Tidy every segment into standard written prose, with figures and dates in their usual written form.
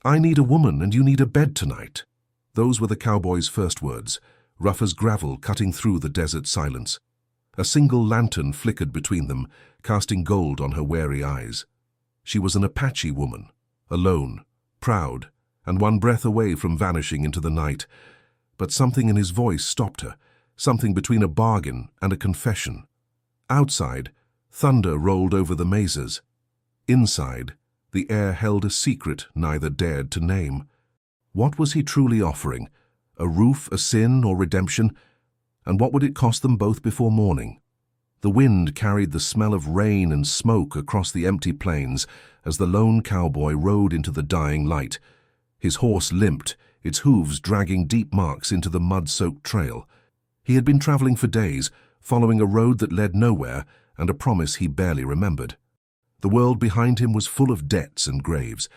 "I need a woman and you need a bed tonight." Those were the cowboy's first words, rough as gravel cutting through the desert silence. A single lantern flickered between them, casting gold on her wary eyes. She was an Apache woman, alone, proud, and one breath away from vanishing into the night. But something in his voice stopped her, something between a bargain and a confession. Outside, thunder rolled over the mesas. Inside, the air held a secret neither dared to name. What was he truly offering? A roof, a sin, or redemption? And what would it cost them both before morning? The wind carried the smell of rain and smoke across the empty plains as the lone cowboy rode into the dying light. His horse limped, its hooves dragging deep marks into the mud-soaked trail. He had been traveling for days, following a road that led nowhere and a promise he barely remembered. The world behind him was full of debts and graves.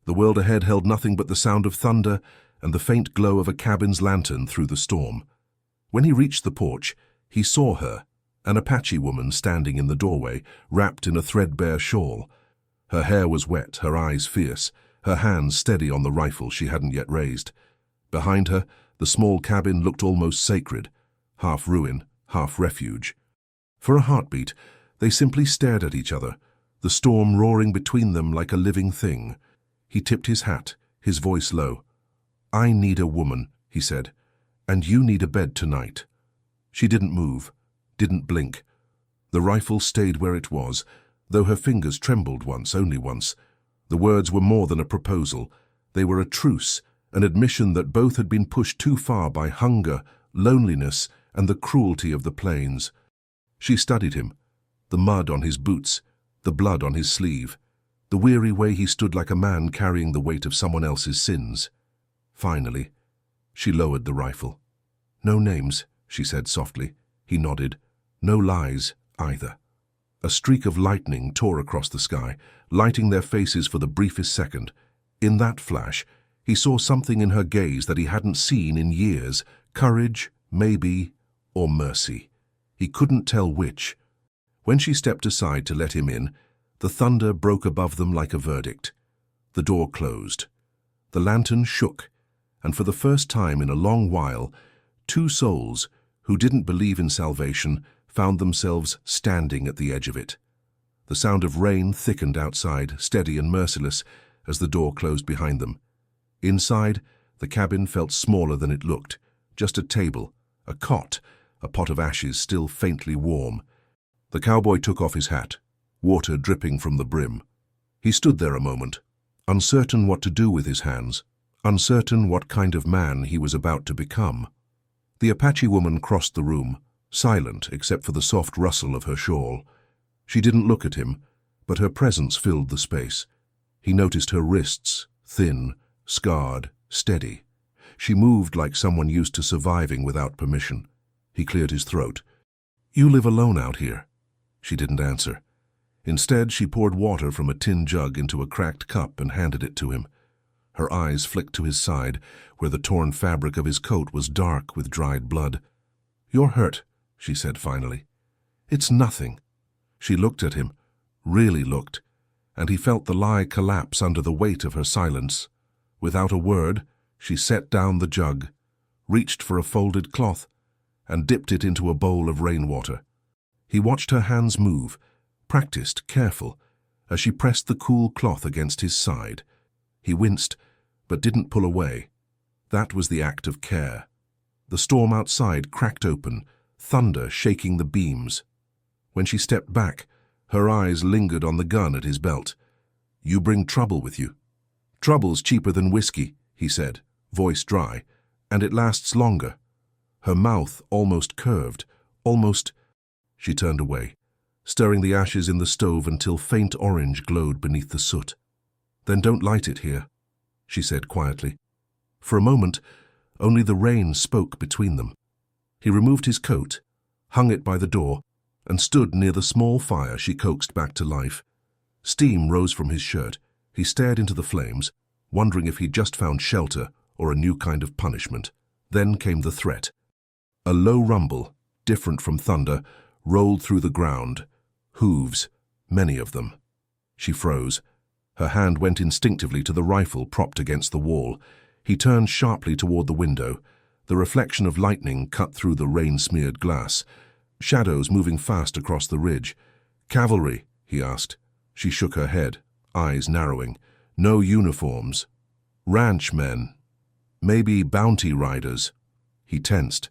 The world ahead held nothing but the sound of thunder and the faint glow of a cabin's lantern through the storm. When he reached the porch, he saw her, an Apache woman standing in the doorway, wrapped in a threadbare shawl. Her hair was wet, her eyes fierce, her hands steady on the rifle she hadn't yet raised. Behind her, the small cabin looked almost sacred, half ruin, half refuge. For a heartbeat, they simply stared at each other, the storm roaring between them like a living thing. He tipped his hat, his voice low. "I need a woman," he said, "and you need a bed tonight." She didn't move, didn't blink. The rifle stayed where it was, though her fingers trembled once, only once. The words were more than a proposal. They were a truce, an admission that both had been pushed too far by hunger, loneliness, and the cruelty of the plains. She studied him, the mud on his boots, the blood on his sleeve, the weary way he stood like a man carrying the weight of someone else's sins. Finally, she lowered the rifle. "No names," she said softly. He nodded. "No lies, either." A streak of lightning tore across the sky, lighting their faces for the briefest second. In that flash, he saw something in her gaze that he hadn't seen in years. Courage, maybe, or mercy. He couldn't tell which. When she stepped aside to let him in, the thunder broke above them like a verdict. The door closed. The lantern shook, and for the first time in a long while, two souls, who didn't believe in salvation, found themselves standing at the edge of it. The sound of rain thickened outside, steady and merciless, as the door closed behind them. Inside, the cabin felt smaller than it looked. Just a table, a cot, a pot of ashes still faintly warm. The cowboy took off his hat, water dripping from the brim. He stood there a moment, uncertain what to do with his hands, uncertain what kind of man he was about to become. The Apache woman crossed the room, silent except for the soft rustle of her shawl. She didn't look at him, but her presence filled the space. He noticed her wrists, thin, scarred, steady. She moved like someone used to surviving without permission. He cleared his throat. "You live alone out here?" She didn't answer. Instead, she poured water from a tin jug into a cracked cup and handed it to him. Her eyes flicked to his side, where the torn fabric of his coat was dark with dried blood. "You're hurt," she said finally. "It's nothing." She looked at him, really looked, and he felt the lie collapse under the weight of her silence. Without a word, she set down the jug, reached for a folded cloth, and dipped it into a bowl of rainwater. He watched her hands move, practiced, careful, as she pressed the cool cloth against his side. He winced, but didn't pull away. That was the act of care. The storm outside cracked open, thunder shaking the beams. When she stepped back, her eyes lingered on the gun at his belt. "You bring trouble with you." "Trouble's cheaper than whiskey," he said, voice dry, "and it lasts longer." Her mouth almost curved, almost... She turned away, stirring the ashes in the stove until faint orange glowed beneath the soot. "Then don't light it here," she said quietly. For a moment, only the rain spoke between them. He removed his coat, hung it by the door, and stood near the small fire she coaxed back to life. Steam rose from his shirt. He stared into the flames, wondering if he'd just found shelter or a new kind of punishment. Then came the threat. A low rumble, different from thunder, rolled through the ground. Hooves, many of them. She froze. Her hand went instinctively to the rifle propped against the wall. He turned sharply toward the window. The reflection of lightning cut through the rain-smeared glass. Shadows moving fast across the ridge. "Cavalry?" he asked. She shook her head, eyes narrowing. "No uniforms. Ranchmen. Maybe bounty riders." He tensed.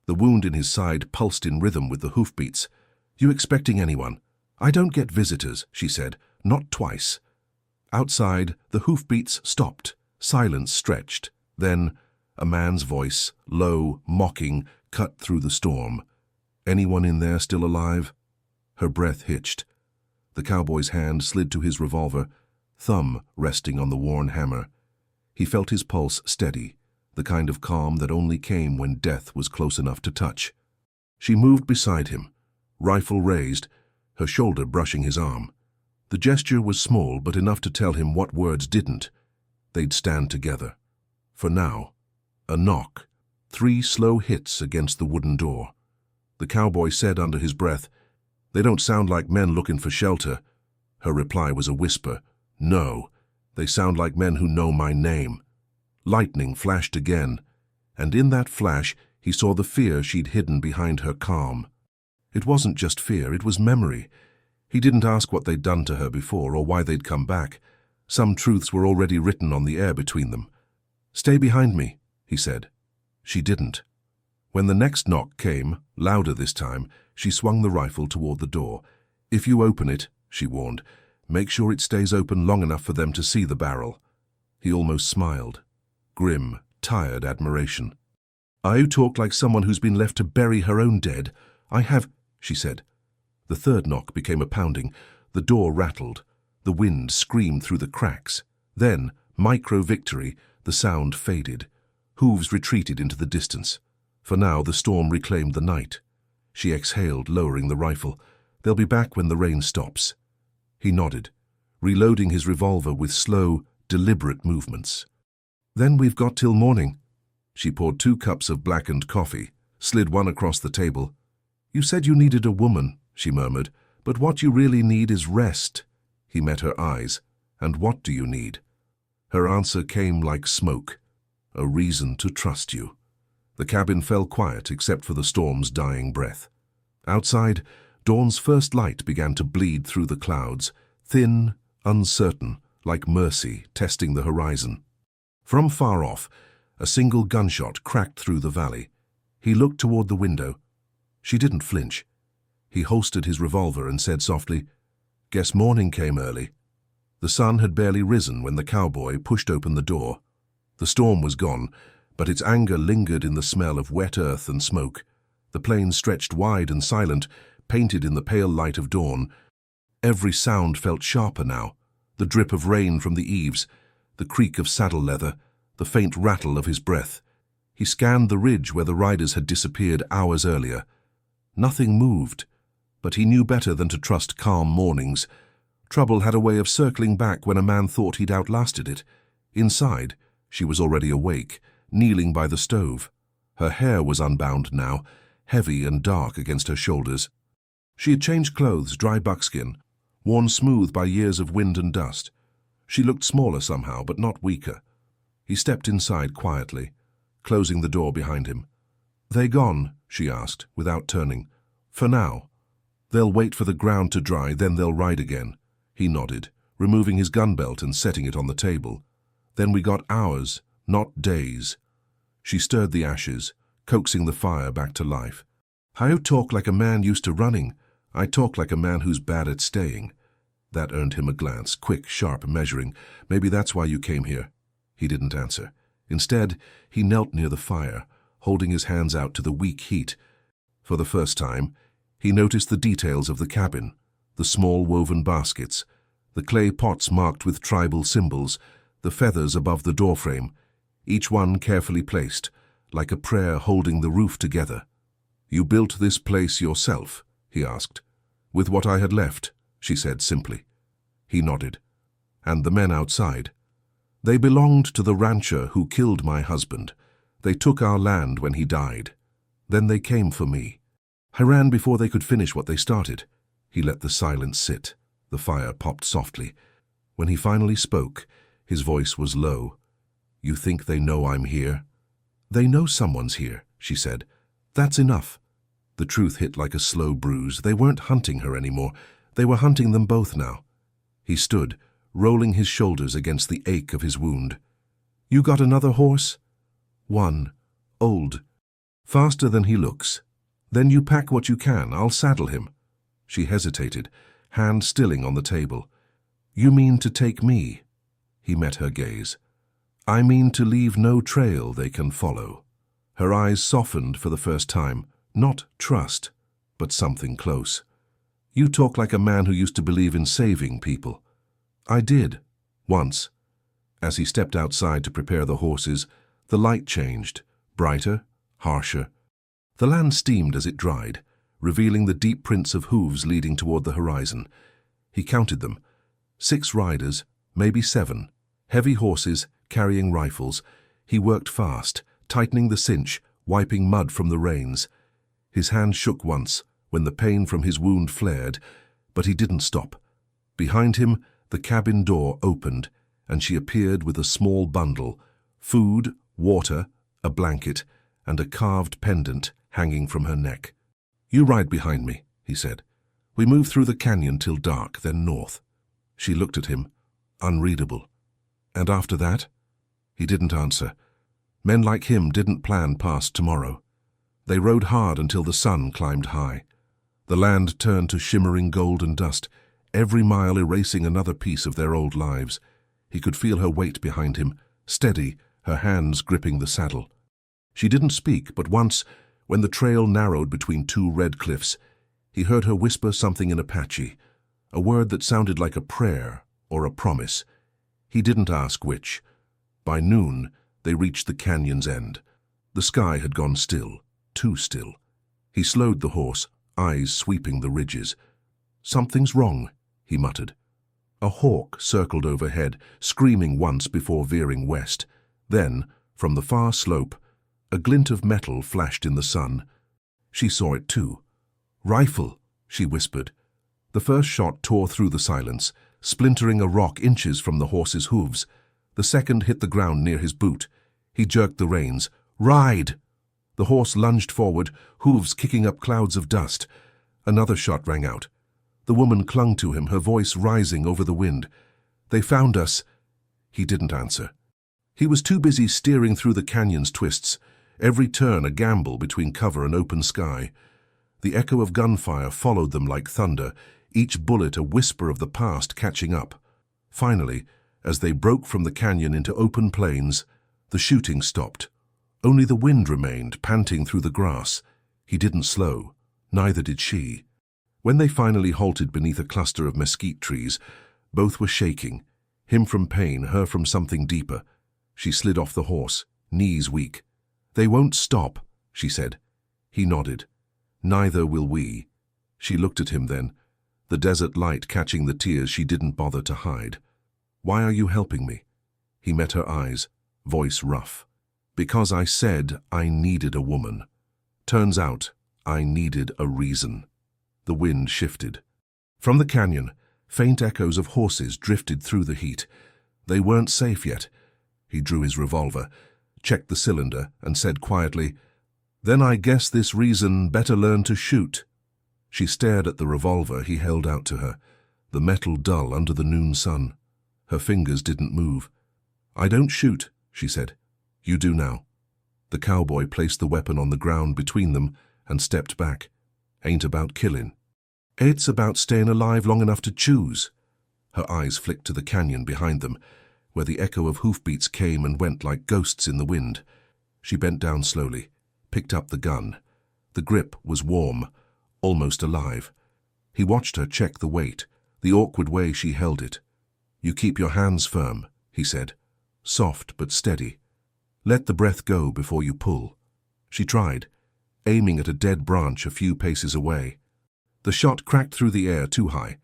The wound in his side pulsed in rhythm with the hoofbeats. "You expecting anyone?" "I don't get visitors," she said. "Not twice." Outside, the hoofbeats stopped. Silence stretched. Then, a man's voice, low, mocking, cut through the storm. "Anyone in there still alive?" Her breath hitched. The cowboy's hand slid to his revolver, thumb resting on the worn hammer. He felt his pulse steady, the kind of calm that only came when death was close enough to touch. She moved beside him, rifle raised, her shoulder brushing his arm. The gesture was small, but enough to tell him what words didn't. They'd stand together. For now. A knock. 3 slow hits against the wooden door. The cowboy said under his breath, "They don't sound like men looking for shelter." Her reply was a whisper. "No, they sound like men who know my name." Lightning flashed again, and in that flash he saw the fear she'd hidden behind her calm. It wasn't just fear, it was memory. He didn't ask what they'd done to her before or why they'd come back. Some truths were already written on the air between them. "Stay behind me," he said. She didn't. When the next knock came, louder this time, she swung the rifle toward the door. "If you open it," she warned, "make sure it stays open long enough for them to see the barrel." He almost smiled. Grim, tired admiration. "I talk like someone who's been left to bury her own dead. I have," she said. The third knock became a pounding. The door rattled. The wind screamed through the cracks. Then, micro-victory, the sound faded. Hooves retreated into the distance. For now, the storm reclaimed the night. She exhaled, lowering the rifle. "They'll be back when the rain stops." He nodded, reloading his revolver with slow, deliberate movements. "Then we've got till morning." She poured 2 cups of blackened coffee, slid one across the table. "You said you needed a woman," she murmured, "but what you really need is rest." He met her eyes. "And what do you need?" Her answer came like smoke. "A reason to trust you." The cabin fell quiet except for the storm's dying breath. Outside, dawn's first light began to bleed through the clouds, thin, uncertain, like mercy testing the horizon. From far off, a single gunshot cracked through the valley. He looked toward the window. She didn't flinch. He holstered his revolver and said softly, "Guess morning came early." The sun had barely risen when the cowboy pushed open the door. The storm was gone, but its anger lingered in the smell of wet earth and smoke. The plains stretched wide and silent, painted in the pale light of dawn. Every sound felt sharper now, the drip of rain from the eaves, the creak of saddle leather, the faint rattle of his breath. He scanned the ridge where the riders had disappeared hours earlier. Nothing moved, but he knew better than to trust calm mornings. Trouble had a way of circling back when a man thought he'd outlasted it. Inside, she was already awake, kneeling by the stove. Her hair was unbound now, heavy and dark against her shoulders. She had changed clothes, dry buckskin, worn smooth by years of wind and dust. She looked smaller somehow, but not weaker. He stepped inside quietly, closing the door behind him. "They gone?" she asked, without turning. "For now. They'll wait for the ground to dry, then they'll ride again." He nodded, removing his gun belt and setting it on the table. "Then we got hours, not days." She stirred the ashes, coaxing the fire back to life. "I talk like a man used to running. I talk like a man who's bad at staying." That earned him a glance, quick, sharp, measuring. "Maybe that's why you came here." He didn't answer. Instead, he knelt near the fire, holding his hands out to the weak heat. For the first time, he noticed the details of the cabin, the small woven baskets, the clay pots marked with tribal symbols, the feathers above the doorframe, each one carefully placed, like a prayer holding the roof together. "You built this place yourself?" he asked. "With what I had left," she said simply. He nodded. "And the men outside?" "They belonged to the rancher who killed my husband. They took our land when he died. Then they came for me. I ran before they could finish what they started." He let the silence sit. The fire popped softly. When he finally spoke, his voice was low. "You think they know I'm here?" "They know someone's here," she said. "That's enough." The truth hit like a slow bruise. They weren't hunting her anymore. They were hunting them both now. He stood, rolling his shoulders against the ache of his wound. "You got another horse?" "One. Old. Faster than he looks." "Then you pack what you can. I'll saddle him." She hesitated, hand stilling on the table. "You mean to take me?" He met her gaze. "I mean to leave no trail they can follow." Her eyes softened for the first time. Not trust, but something close. "You talk like a man who used to believe in saving people." "I did. Once." As he stepped outside to prepare the horses, the light changed, brighter, harsher. The land steamed as it dried, revealing the deep prints of hooves leading toward the horizon. He counted them. 6 riders, maybe 7. Heavy horses, carrying rifles. He worked fast, tightening the cinch, wiping mud from the reins. His hand shook once, when the pain from his wound flared, but he didn't stop. Behind him, the cabin door opened, and she appeared with a small bundle, food, water, a blanket, and a carved pendant hanging from her neck. "You ride behind me," he said. "We move through the canyon till dark, then north." She looked at him, unreadable. "And after that?" He didn't answer. Men like him didn't plan past tomorrow. They rode hard until the sun climbed high. The land turned to shimmering golden dust, every mile erasing another piece of their old lives. He could feel her weight behind him, steady, her hands gripping the saddle. She didn't speak, but once, when the trail narrowed between 2 red cliffs, he heard her whisper something in Apache, a word that sounded like a prayer or a promise. He didn't ask which. By noon, they reached the canyon's end. The sky had gone still, too still. He slowed the horse, eyes sweeping the ridges. "Something's wrong," he muttered. A hawk circled overhead, screaming once before veering west. Then, from the far slope, a glint of metal flashed in the sun. She saw it too. "Rifle," she whispered. The first shot tore through the silence, splintering a rock inches from the horse's hooves. The second hit the ground near his boot. He jerked the reins. "Ride!" The horse lunged forward, hooves kicking up clouds of dust. Another shot rang out. The woman clung to him, her voice rising over the wind. "They found us." He didn't answer. He was too busy steering through the canyon's twists, every turn a gamble between cover and open sky. The echo of gunfire followed them like thunder, each bullet a whisper of the past catching up. Finally, as they broke from the canyon into open plains, the shooting stopped. Only the wind remained, panting through the grass. He didn't slow. Neither did she. When they finally halted beneath a cluster of mesquite trees, both were shaking, him from pain, her from something deeper. She slid off the horse, knees weak. "They won't stop," she said. He nodded. "Neither will we." She looked at him then, the desert light catching the tears she didn't bother to hide. "Why are you helping me?" He met her eyes, voice rough. "Because I said I needed a woman. Turns out I needed a reason." The wind shifted. From the canyon, faint echoes of horses drifted through the heat. They weren't safe yet. He drew his revolver, checked the cylinder, and said quietly, "Then I guess this reason better learn to shoot." She stared at the revolver he held out to her, the metal dull under the noon sun. Her fingers didn't move. "I don't shoot," she said. "You do now." The cowboy placed the weapon on the ground between them and stepped back. "Ain't about killing. It's about staying alive long enough to choose." Her eyes flicked to the canyon behind them, where the echo of hoofbeats came and went like ghosts in the wind. She bent down slowly, picked up the gun. The grip was warm, almost alive. He watched her check the weight, the awkward way she held it. "You keep your hands firm," he said, soft but steady. "Let the breath go before you pull." She tried, aiming at a dead branch a few paces away. The shot cracked through the air too high.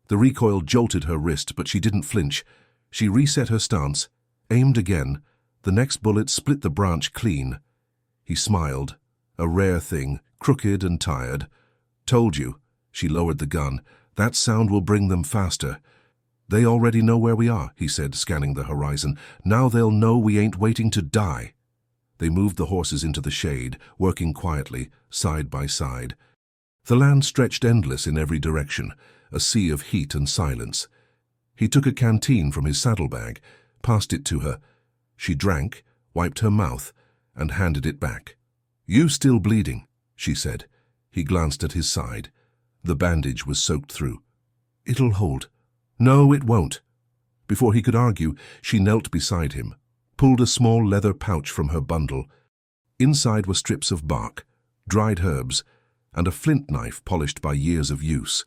The recoil jolted her wrist, but she didn't flinch. She reset her stance, aimed again. The next bullet split the branch clean. He smiled, a rare thing, crooked and tired. "Told you." She lowered the gun. "That sound will bring them faster." They already know where we are, he said, scanning the horizon. Now they'll know we ain't waiting to die. They moved the horses into the shade, working quietly, side by side. The land stretched endless in every direction, a sea of heat and silence. He took a canteen from his saddlebag, passed it to her. She drank, wiped her mouth, and handed it back. "You still bleeding," she said. He glanced at his side. The bandage was soaked through. "It'll hold." "No, it won't." Before he could argue, she knelt beside him, pulled a small leather pouch from her bundle. Inside were strips of bark, dried herbs, and a flint knife polished by years of use.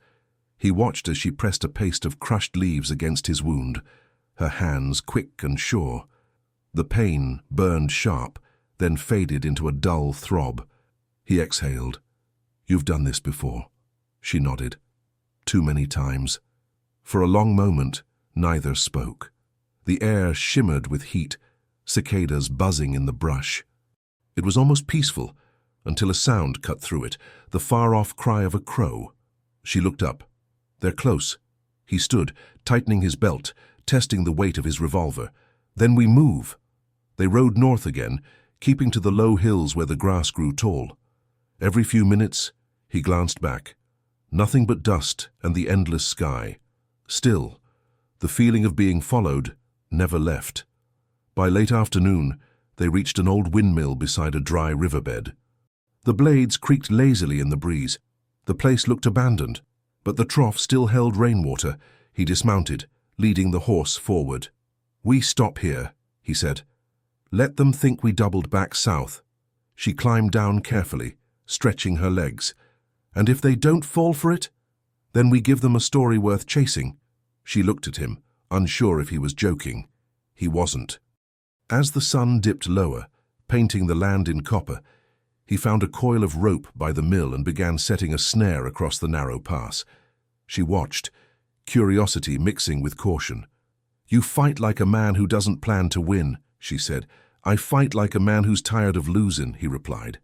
He watched as she pressed a paste of crushed leaves against his wound, her hands quick and sure. The pain burned sharp, then faded into a dull throb. He exhaled. "You've done this before." She nodded. "Too many times." For a long moment, neither spoke. The air shimmered with heat, cicadas buzzing in the brush. It was almost peaceful, until a sound cut through it, the far-off cry of a crow. She looked up. "They're close." He stood, tightening his belt, testing the weight of his revolver. "Then we move." They rode north again, keeping to the low hills where the grass grew tall. Every few minutes, he glanced back. Nothing but dust and the endless sky. Still, the feeling of being followed never left. By late afternoon, they reached an old windmill beside a dry riverbed. The blades creaked lazily in the breeze. The place looked abandoned, but the trough still held rainwater. He dismounted, leading the horse forward. "We stop here," he said. "Let them think we doubled back south." She climbed down carefully, stretching her legs. "And if they don't fall for it, then we give them a story worth chasing." She looked at him, unsure if he was joking. He wasn't. As the sun dipped lower, painting the land in copper, he found a coil of rope by the mill and began setting a snare across the narrow pass. She watched, curiosity mixing with caution. "You fight like a man who doesn't plan to win," she said. "I fight like a man who's tired of losing," he replied.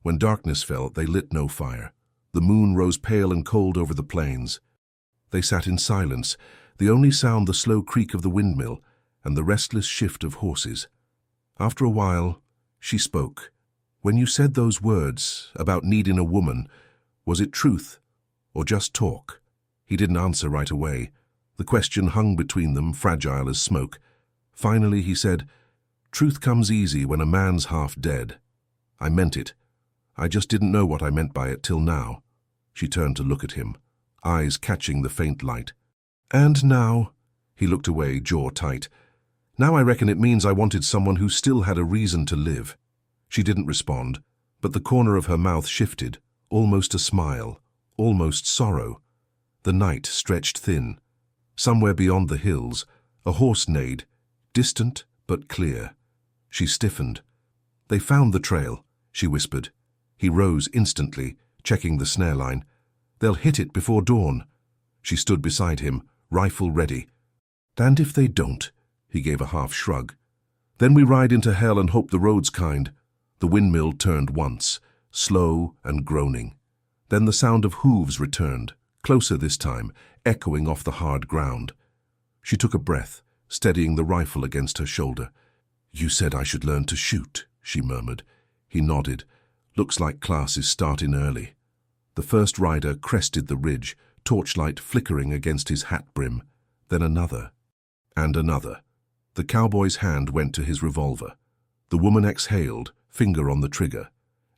When darkness fell, they lit no fire. The moon rose pale and cold over the plains. They sat in silence, the only sound the slow creak of the windmill and the restless shift of horses. After a while, she spoke. "When you said those words about needing a woman, was it truth or just talk?" He didn't answer right away. The question hung between them, fragile as smoke. Finally, he said, "Truth comes easy when a man's half dead. I meant it. I just didn't know what I meant by it till now." She turned to look at him, eyes catching the faint light. "And now," he looked away, jaw tight, "now I reckon it means I wanted someone who still had a reason to live." She didn't respond, but the corner of her mouth shifted, almost a smile, almost sorrow. The night stretched thin. Somewhere beyond the hills, a horse neighed, distant but clear. She stiffened. "They found the trail," she whispered. He rose instantly, checking the snare line. "They'll hit it before dawn." She stood beside him, rifle ready. "And if they don't?" He gave a half shrug. "Then we ride into hell and hope the road's kind." The windmill turned once, slow and groaning. Then the sound of hooves returned, closer this time, echoing off the hard ground. She took a breath, steadying the rifle against her shoulder. "You said I should learn to shoot," she murmured. He nodded. "Looks like classes start in early." The first rider crested the ridge, torchlight flickering against his hat brim. Then another. And another. The cowboy's hand went to his revolver. The woman exhaled, finger on the trigger.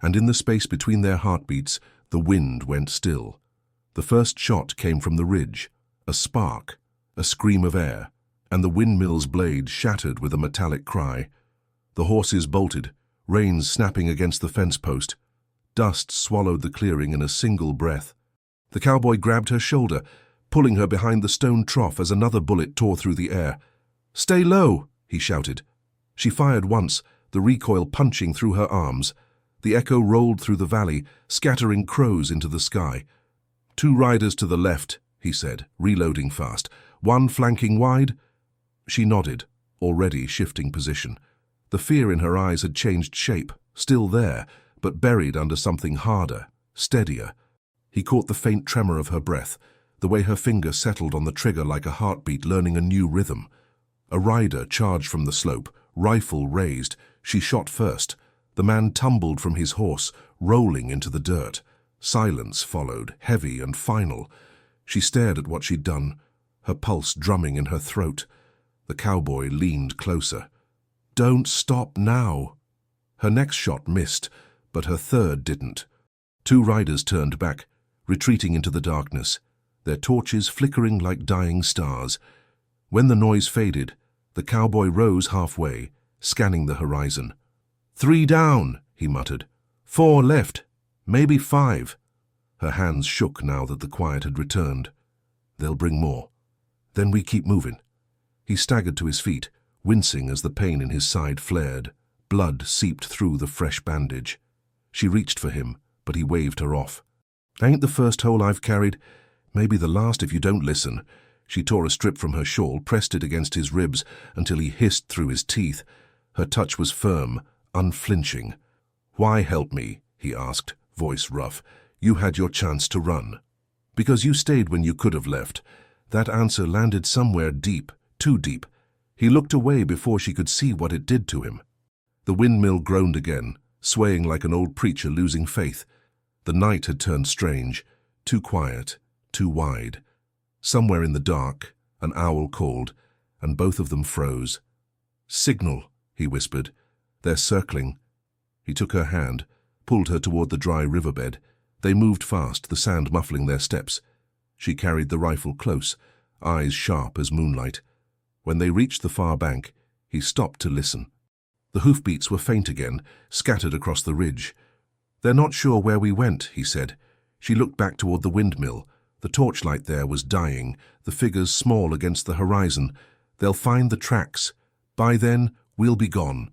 And in the space between their heartbeats, the wind went still. The first shot came from the ridge. A spark, a scream of air, and the windmill's blade shattered with a metallic cry. The horses bolted, reins snapping against the fence post. Dust swallowed the clearing in a single breath. The cowboy grabbed her shoulder, pulling her behind the stone trough as another bullet tore through the air. "Stay low!" he shouted. She fired once, the recoil punching through her arms. The echo rolled through the valley, scattering crows into the sky. "Two riders to the left," he said, reloading fast. "One flanking wide?" She nodded, already shifting position. The fear in her eyes had changed shape, still there, but buried under something harder, steadier. He caught the faint tremor of her breath, the way her finger settled on the trigger like a heartbeat learning a new rhythm. A rider charged from the slope, rifle raised. She shot first. The man tumbled from his horse, rolling into the dirt. Silence followed, heavy and final. She stared at what she'd done, her pulse drumming in her throat. The cowboy leaned closer. "Don't stop now." Her next shot missed, but her third didn't. Two riders turned back, retreating into the darkness, their torches flickering like dying stars. When the noise faded, the cowboy rose halfway, scanning the horizon. "3 down," he muttered. "4 left, maybe 5. Her hands shook now that the quiet had returned. "They'll bring more. Then we keep moving." He staggered to his feet, wincing as the pain in his side flared. Blood seeped through the fresh bandage. She reached for him, but he waved her off. "Ain't the first hole I've carried. Maybe the last if you don't listen." She tore a strip from her shawl, pressed it against his ribs until he hissed through his teeth. Her touch was firm, unflinching. "Why help me?" he asked, voice rough. "You had your chance to run." "Because you stayed when you could have left." That answer landed somewhere deep, too deep. He looked away before she could see what it did to him. The windmill groaned again, swaying like an old preacher losing faith. The night had turned strange, too quiet, too wide. Somewhere in the dark, an owl called, and both of them froze. "Signal," he whispered. "They're circling." He took her hand, pulled her toward the dry riverbed. They moved fast, the sand muffling their steps. She carried the rifle close, eyes sharp as moonlight. When they reached the far bank, he stopped to listen. The hoofbeats were faint again, scattered across the ridge. "They're not sure where we went," he said. She looked back toward the windmill. The torchlight there was dying, the figures small against the horizon. "They'll find the tracks. By then, we'll be gone."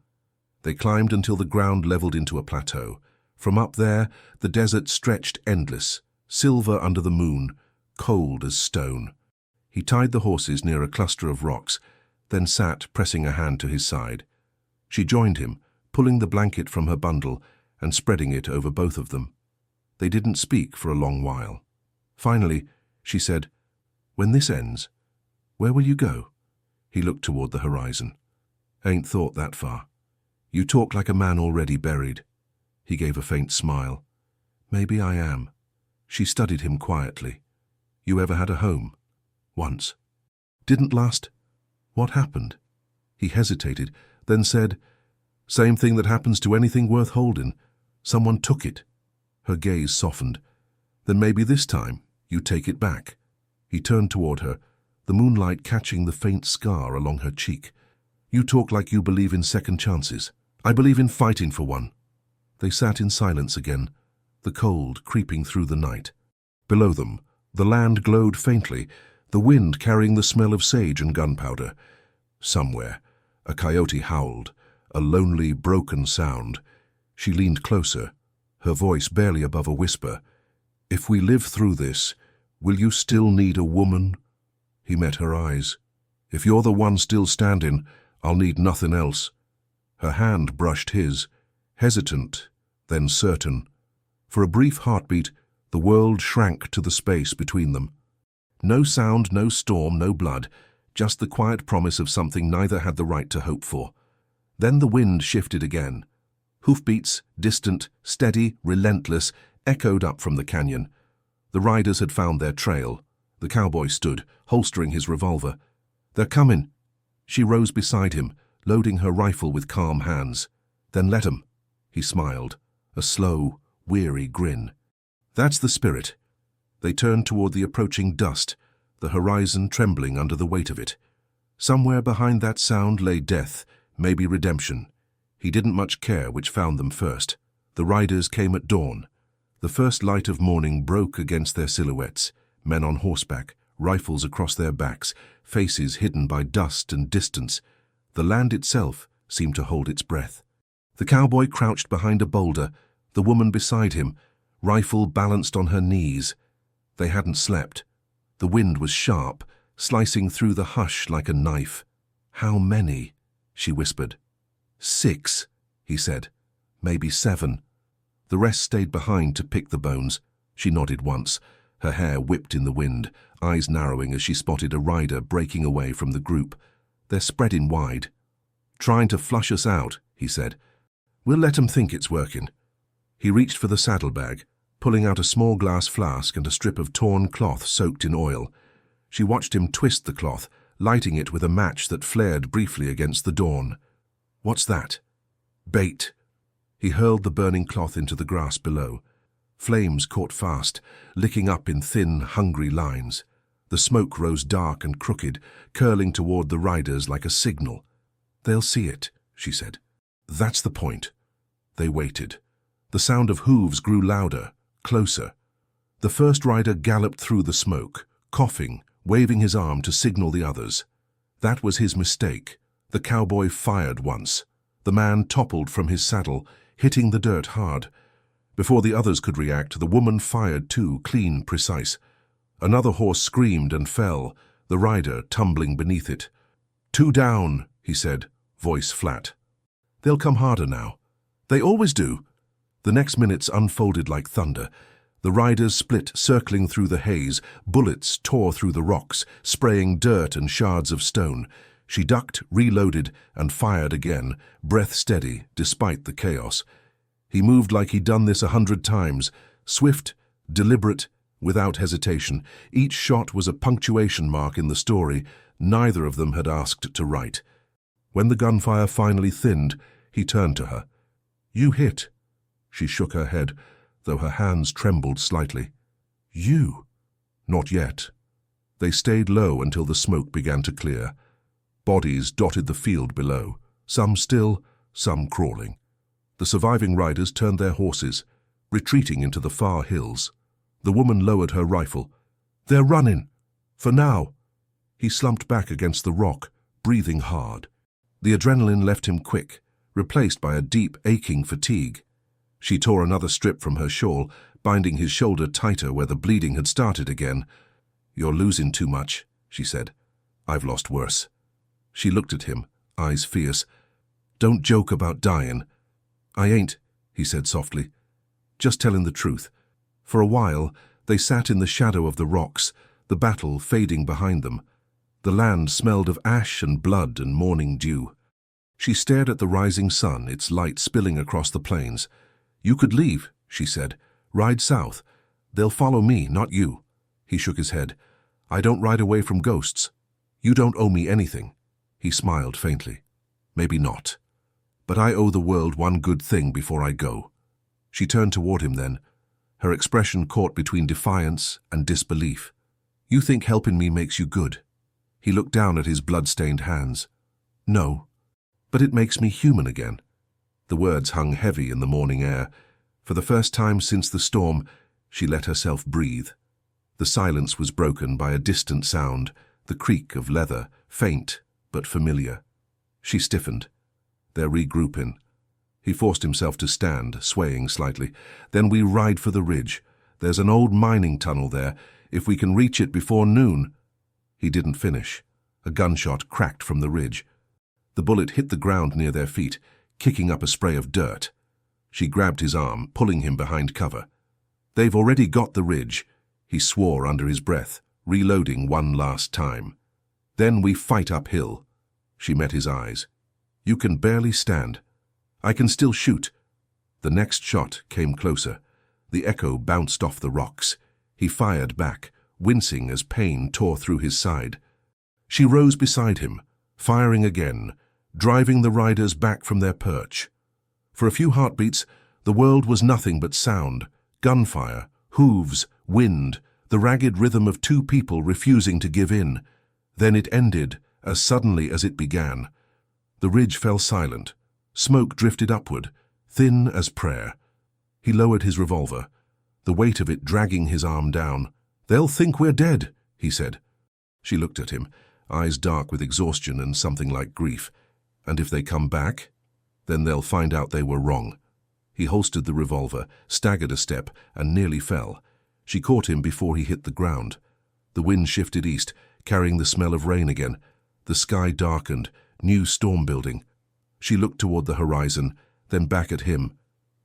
They climbed until the ground leveled into a plateau. From up there, the desert stretched endless, silver under the moon, cold as stone. He tied the horses near a cluster of rocks, then sat, pressing a hand to his side. She joined him, pulling the blanket from her bundle and spreading it over both of them. They didn't speak for a long while. Finally, she said, "When this ends, where will you go?" He looked toward the horizon. "Ain't thought that far. You talk like a man already buried." He gave a faint smile. "Maybe I am." She studied him quietly. "You ever had a home?" "Once." "Didn't last? What happened?" He hesitated, then said, "Same thing that happens to anything worth holding. Someone took it." Her gaze softened. "Then maybe this time you take it back." He turned toward her, the moonlight catching the faint scar along her cheek. "You talk like you believe in second chances. I believe in fighting for one." They sat in silence again, the cold creeping through the night. Below them, the land glowed faintly, the wind carrying the smell of sage and gunpowder. Somewhere, a coyote howled, a lonely, broken sound. She leaned closer, her voice barely above a whisper. "If we live through this, will you still need a woman?" He met her eyes. "If you're the one still standing, I'll need nothing else." Her hand brushed his, hesitant, then certain. For a brief heartbeat, the world shrank to the space between them. No sound, no storm, no blood, just the quiet promise of something neither had the right to hope for. Then the wind shifted again. Hoofbeats, distant, steady, relentless, echoed up from the canyon. The riders had found their trail. The cowboy stood, holstering his revolver. "They're coming." She rose beside him, loading her rifle with calm hands. "Then let 'em." He smiled, a slow, weary grin. "That's the spirit." They turned toward the approaching dust, the horizon trembling under the weight of it. Somewhere behind that sound lay death, maybe redemption. He didn't much care which found them first. The riders came at dawn. The first light of morning broke against their silhouettes, men on horseback, rifles across their backs, faces hidden by dust and distance. The land itself seemed to hold its breath. The cowboy crouched behind a boulder, the woman beside him, rifle balanced on her knees. They hadn't slept. The wind was sharp, slicing through the hush like a knife. "How many?" she whispered. "6," he said. "Maybe 7. The rest stayed behind to pick the bones." She nodded once, Her hair whipped in the wind, eyes narrowing as she spotted a rider breaking away from the group. They're spreading wide. "Trying to flush us out," he said. "We'll let 'em think it's working." He reached for the saddlebag, pulling out a small glass flask and a strip of torn cloth soaked in oil. She watched him twist the cloth, lighting it with a match that flared briefly against the dawn. "What's that?" "Bait." He hurled the burning cloth into the grass below. Flames caught fast, licking up in thin, hungry lines. The smoke rose dark and crooked, curling toward the riders like a signal. "They'll see it," she said. "That's the point." They waited. The sound of hooves grew louder, closer. The first rider galloped through the smoke, coughing, waving his arm to signal the others. That was his mistake. The cowboy fired once. The man toppled from his saddle, hitting the dirt hard. Before the others could react, the woman fired too, clean, precise. Another horse screamed and fell, the rider tumbling beneath it. "Two down," he said, voice flat. "They'll come harder now. They always do." The next minutes unfolded like thunder. The riders split, circling through the haze. Bullets tore through the rocks, spraying dirt and shards of stone. She ducked, reloaded, and fired again, breath steady, despite the chaos. He moved like he'd done this 100 times, swift, deliberate, without hesitation. Each shot was a punctuation mark in the story neither of them had asked to write. When the gunfire finally thinned, he turned to her. "You hit." She shook her head, though her hands trembled slightly. "You?" "Not yet." They stayed low until the smoke began to clear. Bodies dotted the field below, some still, some crawling. The surviving riders turned their horses, retreating into the far hills. The woman lowered her rifle. "They're running. For now." He slumped back against the rock, breathing hard. The adrenaline left him quick, replaced by a deep, aching fatigue. She tore another strip from her shawl, binding his shoulder tighter where the bleeding had started again. "You're losing too much," she said. "I've lost worse." She looked at him, eyes fierce. "Don't joke about dying." "I ain't," he said softly. "Just telling the truth." For a while, they sat in the shadow of the rocks, the battle fading behind them. The land smelled of ash and blood and morning dew. She stared at the rising sun, its light spilling across the plains. "You could leave," she said. "Ride south. They'll follow me, not you." He shook his head. "I don't ride away from ghosts. You don't owe me anything." He smiled faintly. "Maybe not. But I owe the world one good thing before I go." She turned toward him then, her expression caught between defiance and disbelief. "You think helping me makes you good?" He looked down at his blood-stained hands. "No, but it makes me human again." The words hung heavy in the morning air. For the first time since the storm, she let herself breathe. The silence was broken by a distant sound, the creak of leather, faint but familiar. She stiffened. "They're regrouping." He forced himself to stand, swaying slightly. "Then we ride for the ridge. There's an old mining tunnel there. If we can reach it before noon—" He didn't finish. A gunshot cracked from the ridge. The bullet hit the ground near their feet, kicking up a spray of dirt. She grabbed his arm, pulling him behind cover. "They've already got the ridge," he swore under his breath, reloading one last time. "Then we fight uphill." She met his eyes. "You can barely stand." "I can still shoot." The next shot came closer. The echo bounced off the rocks. He fired back, wincing as pain tore through his side. She rose beside him, firing again, driving the riders back from their perch. For a few heartbeats, the world was nothing but sound, gunfire, hooves, wind, the ragged rhythm of two people refusing to give in. Then it ended, as suddenly as it began. The ridge fell silent. Smoke drifted upward, thin as prayer. He lowered his revolver, the weight of it dragging his arm down. "They'll think we're dead," he said. She looked at him, eyes dark with exhaustion and something like grief. "And if they come back? Then they'll find out they were wrong." He holstered the revolver, staggered a step, and nearly fell. She caught him before he hit the ground. The wind shifted east, carrying the smell of rain again. The sky darkened, new storm building. She looked toward the horizon, then back at him.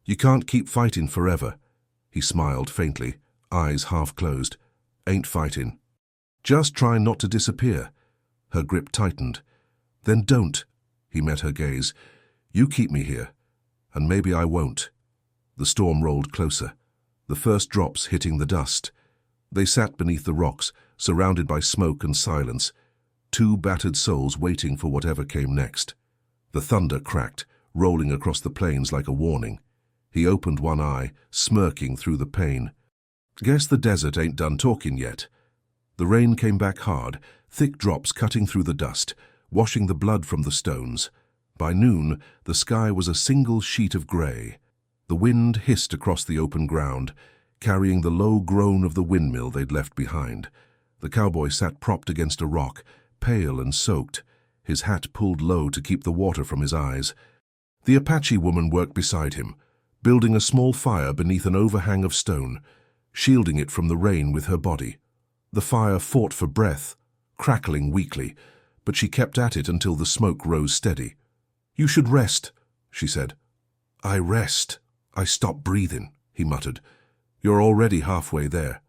"You can't keep fighting forever." He smiled faintly, eyes half closed. Ain't fighting. Just try not to disappear. Her grip tightened. Then don't. He met her gaze. You keep me here, and maybe I won't. The storm rolled closer, the first drops hitting the dust. They sat beneath the rocks, surrounded by smoke and silence, two battered souls waiting for whatever came next. The thunder cracked, rolling across the plains like a warning. He opened one eye, smirking through the pain. Guess the desert ain't done talking yet. The rain came back hard, thick drops cutting through the dust, washing the blood from the stones. By noon, the sky was a single sheet of grey. The wind hissed across the open ground, carrying the low groan of the windmill they'd left behind. The cowboy sat propped against a rock, pale and soaked, his hat pulled low to keep the water from his eyes. The Apache woman worked beside him, building a small fire beneath an overhang of stone, shielding it from the rain with her body. The fire fought for breath, crackling weakly, but she kept at it until the smoke rose steady. "You should rest," she said. "I rest. I stop breathing," he muttered. "You're already halfway there."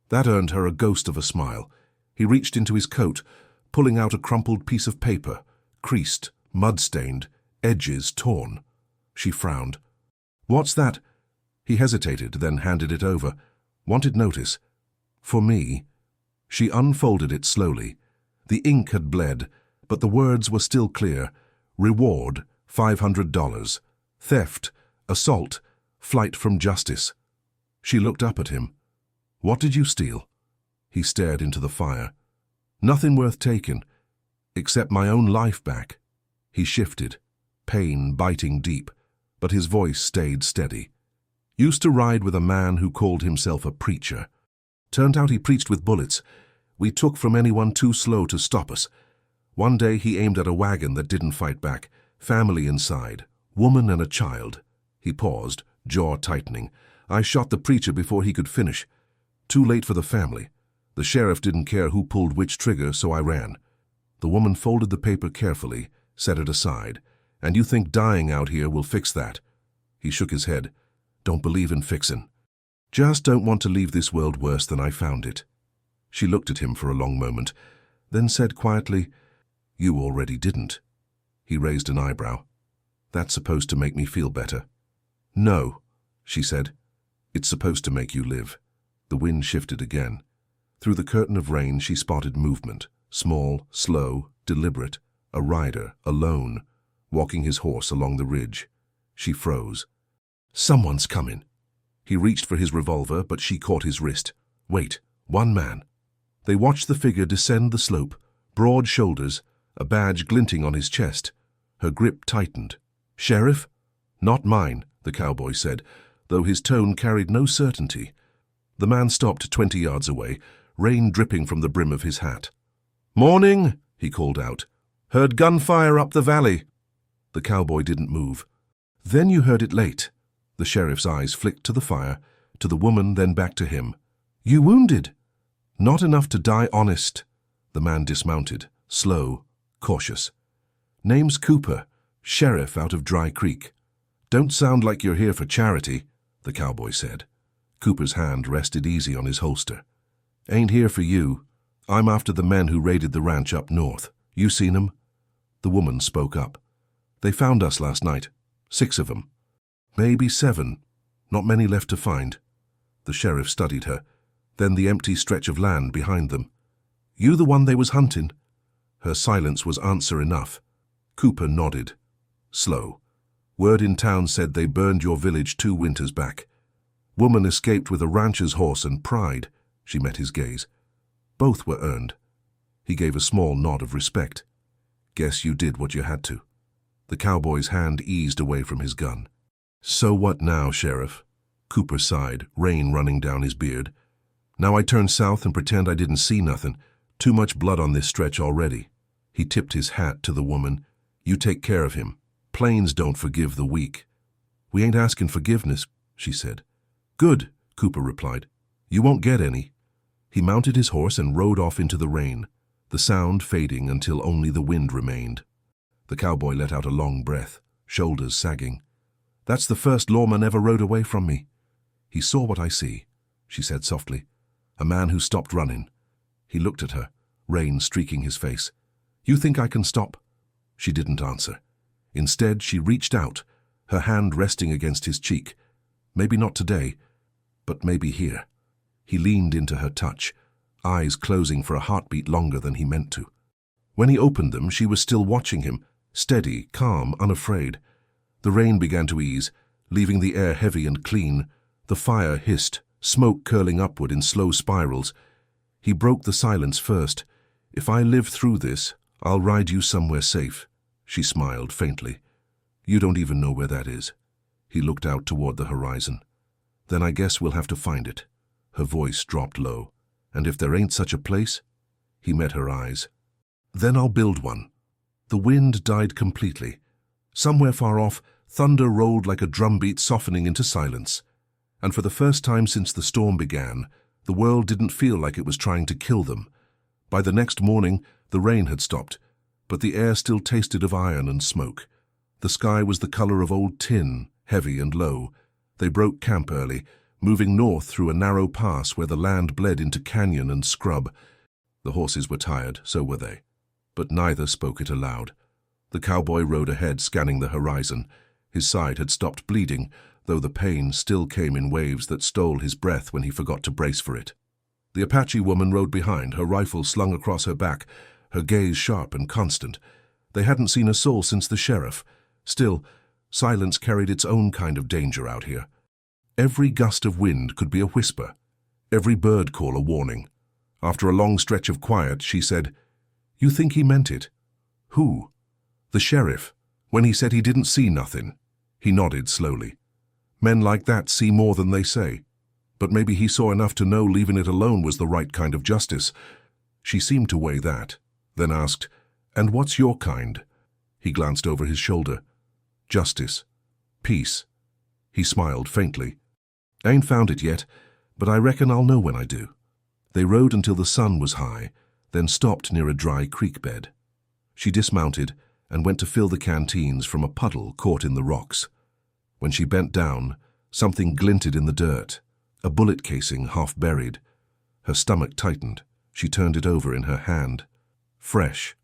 That earned her a ghost of a smile. He reached into his coat, pulling out a crumpled piece of paper, creased, mud-stained, edges torn. She frowned. "What's that?" He hesitated, then handed it over. "Wanted notice." "For me." She unfolded it slowly. The ink had bled, but the words were still clear. Reward, $500. Theft, assault, flight from justice. She looked up at him. "What did you steal?" He stared into the fire. "Nothing worth taking, except my own life back." He shifted, pain biting deep, but his voice stayed steady. "Used to ride with a man who called himself a preacher. Turned out he preached with bullets. We took from anyone too slow to stop us. One day he aimed at a wagon that didn't fight back, family inside, woman and a child." He paused, jaw tightening. "I shot the preacher before he could finish. Too late for the family. The sheriff didn't care who pulled which trigger, so I ran." The woman folded the paper carefully, set it aside. "And you think dying out here will fix that?" He shook his head. "Don't believe in fixin'. Just don't want to leave this world worse than I found it." She looked at him for a long moment, then said quietly, "You already didn't." He raised an eyebrow. "That's supposed to make me feel better." "No," she said. "It's supposed to make you live." The wind shifted again. Through the curtain of rain she spotted movement, small, slow, deliberate, a rider, alone, walking his horse along the ridge. She froze. "Someone's coming." He reached for his revolver, but she caught his wrist. "Wait, one man." They watched the figure descend the slope, broad shoulders, a badge glinting on his chest. Her grip tightened. "Sheriff?" "Not mine," the cowboy said, though his tone carried no certainty. The man stopped 20 yards away, rain dripping from the brim of his hat. "Morning," he called out. "Heard gunfire up the valley." The cowboy didn't move. "Then you heard it late." The sheriff's eyes flicked to the fire, to the woman, then back to him. "You wounded?" "Not enough to die honest." The man dismounted, slow, cautious. "Name's Cooper, sheriff out of Dry Creek." "Don't sound like you're here for charity," the cowboy said. Cooper's hand rested easy on his holster. "Ain't here for you. I'm after the men who raided the ranch up north. You seen 'em?" The woman spoke up. "They found us last night. 6 of 'em. Maybe 7. Not many left to find." The sheriff studied her, then the empty stretch of land behind them. "You the one they was hunting?" Her silence was answer enough. Cooper nodded. Slow. "Word in town said they burned your village 2 winters back. Woman escaped with a rancher's horse and pride." She met his gaze. "Both were earned." He gave a small nod of respect. "Guess you did what you had to." The cowboy's hand eased away from his gun. "So what now, Sheriff?" Cooper sighed, rain running down his beard. "Now I turn south and pretend I didn't see nothing. Too much blood on this stretch already." He tipped his hat to the woman. "You take care of him. Plains don't forgive the weak." "We ain't asking forgiveness," she said. "Good," Cooper replied. "You won't get any." He mounted his horse and rode off into the rain, the sound fading until only the wind remained. The cowboy let out a long breath, shoulders sagging. "That's the first lawman ever rode away from me." "He saw what I see," she said softly. A man who stopped running. He looked at her, rain streaking his face. "You think I can stop?" She didn't answer. Instead, she reached out, her hand resting against his cheek. Maybe not today, but maybe here. He leaned into her touch, eyes closing for a heartbeat longer than he meant to. When he opened them, she was still watching him, steady, calm, unafraid. The rain began to ease, leaving the air heavy and clean. The fire hissed, smoke curling upward in slow spirals. He broke the silence first. "If I live through this, I'll ride you somewhere safe." She smiled faintly. "You don't even know where that is." He looked out toward the horizon. "Then I guess we'll have to find it." Her voice dropped low. "And if there ain't such a place?" He met her eyes. "Then I'll build one." The wind died completely. Somewhere far off, thunder rolled like a drumbeat, softening into silence. And for the first time since the storm began, the world didn't feel like it was trying to kill them. By the next morning, the rain had stopped, but the air still tasted of iron and smoke. The sky was the color of old tin, heavy and low. They broke camp early, moving north through a narrow pass where the land bled into canyon and scrub. The horses were tired, so were they. But neither spoke it aloud. The cowboy rode ahead, scanning the horizon. His side had stopped bleeding, though the pain still came in waves that stole his breath when he forgot to brace for it. The Apache woman rode behind, her rifle slung across her back, her gaze sharp and constant. They hadn't seen a soul since the sheriff. Still, silence carried its own kind of danger out here. Every gust of wind could be a whisper, every bird call a warning. After a long stretch of quiet, she said, "You think he meant it?" "Who?" "The sheriff, when he said he didn't see nothing." He nodded slowly. "Men like that see more than they say. But maybe he saw enough to know leaving it alone was the right kind of justice." She seemed to weigh that, then asked, "And what's your kind?" He glanced over his shoulder. "Justice. Peace." He smiled faintly. "I ain't found it yet, but I reckon I'll know when I do." They rode until the sun was high, then stopped near a dry creek bed. She dismounted and went to fill the canteens from a puddle caught in the rocks. When she bent down, something glinted in the dirt, a bullet casing half buried. Her stomach tightened. She turned it over in her hand. "Fresh."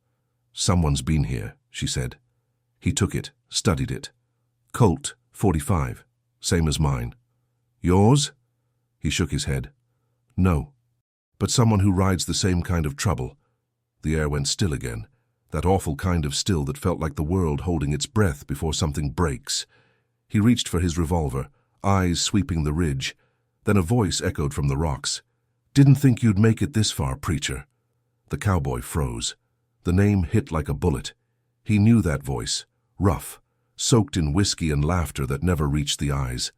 "Someone's been here," she said. He took it, studied it. "Colt, 45, same as mine." "Yours?" He shook his head. "No, but someone who rides the same kind of trouble." The air went still again, that awful kind of still that felt like the world holding its breath before something breaks. He reached for his revolver, eyes sweeping the ridge. Then a voice echoed from the rocks. "Didn't think you'd make it this far, preacher." The cowboy froze. The name hit like a bullet. He knew that voice, rough, soaked in whiskey and laughter that never reached the eyes.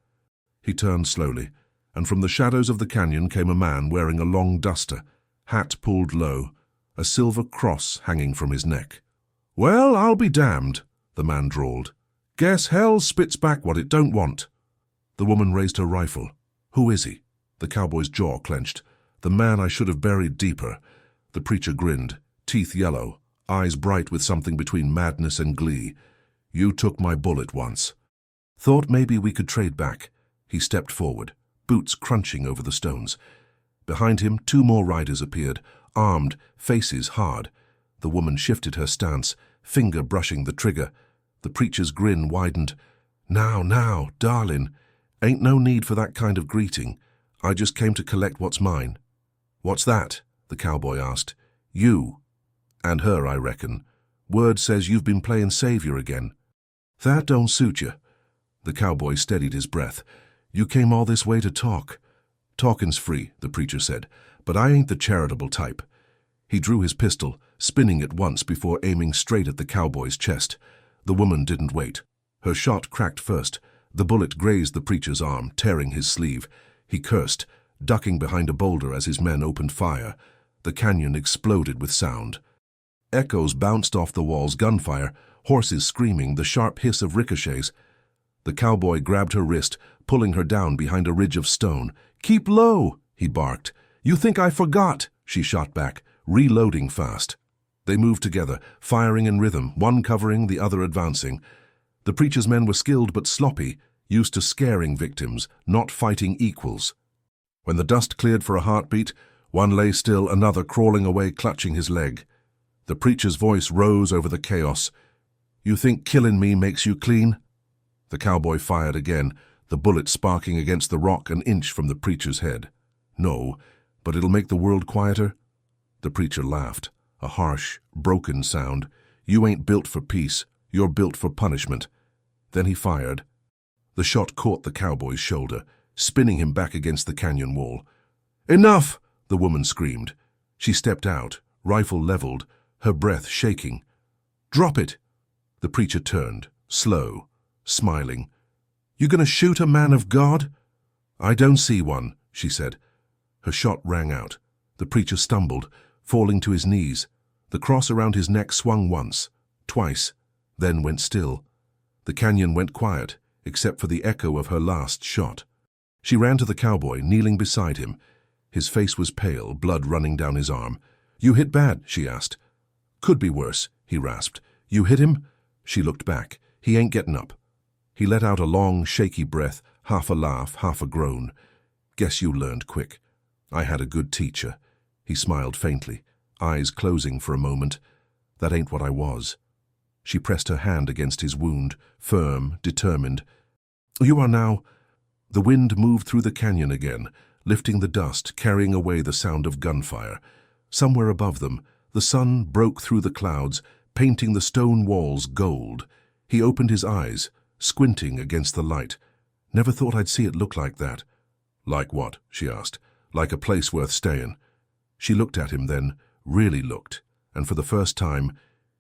He turned slowly, and from the shadows of the canyon came a man wearing a long duster, hat pulled low, a silver cross hanging from his neck. "Well, I'll be damned," the man drawled. "Guess hell spits back what it don't want." The woman raised her rifle. "Who is he?" The cowboy's jaw clenched. "The man I should have buried deeper." The preacher grinned, teeth yellow, eyes bright with something between madness and glee. "You took my bullet once. Thought maybe we could trade back." He stepped forward, boots crunching over the stones. Behind him, two more riders appeared, armed, faces hard. The woman shifted her stance, finger brushing the trigger. The preacher's grin widened. Now, darling. Ain't no need for that kind of greeting. I just came to collect what's mine." "What's that?" the cowboy asked. "You. And her, I reckon. Word says you've been playing savior again." "That don't suit you." The cowboy steadied his breath. "You came all this way to talk." "Talking's free," the preacher said, "but I ain't the charitable type." He drew his pistol, spinning it once before aiming straight at the cowboy's chest. The woman didn't wait. Her shot cracked first. The bullet grazed the preacher's arm, tearing his sleeve. He cursed, ducking behind a boulder as his men opened fire. The canyon exploded with sound. Echoes bounced off the walls, gunfire, horses screaming, the sharp hiss of ricochets. The cowboy grabbed her wrist, pulling her down behind a ridge of stone. "Keep low," he barked. "You think I forgot?" she shot back, reloading fast. They moved together, firing in rhythm, one covering, the other advancing. The preacher's men were skilled but sloppy, used to scaring victims, not fighting equals. When the dust cleared for a heartbeat, one lay still, another crawling away, clutching his leg. The preacher's voice rose over the chaos. "You think killing me makes you clean?" The cowboy fired again, the bullet sparking against the rock an inch from the preacher's head. "No, but it'll make the world quieter." The preacher laughed, a harsh, broken sound. "You ain't built for peace, you're built for punishment." Then he fired. The shot caught the cowboy's shoulder, spinning him back against the canyon wall. "Enough!" the woman screamed. She stepped out, rifle leveled, her breath shaking. "Drop it!" The preacher turned, slow, smiling. "You gonna shoot a man of God?" "I don't see one," she said. Her shot rang out. The preacher stumbled, falling to his knees. The cross around his neck swung once, twice, then went still. The canyon went quiet, except for the echo of her last shot. She ran to the cowboy, kneeling beside him. His face was pale, blood running down his arm. "You hit bad?" she asked. "Could be worse," he rasped. "You hit him?" She looked back. "He ain't getting up." He let out a long, shaky breath, half a laugh, half a groan. "Guess you learned quick. I had a good teacher." He smiled faintly, eyes closing for a moment. "That ain't what I was." She pressed her hand against his wound, firm, determined. "You are now—" The wind moved through the canyon again, lifting the dust, carrying away the sound of gunfire. Somewhere above them, the sun broke through the clouds, painting the stone walls gold. He opened his eyes, squinting against the light. "Never thought I'd see it look like that." "Like what?" she asked. "Like a place worth staying." She looked at him then, really looked, and for the first time,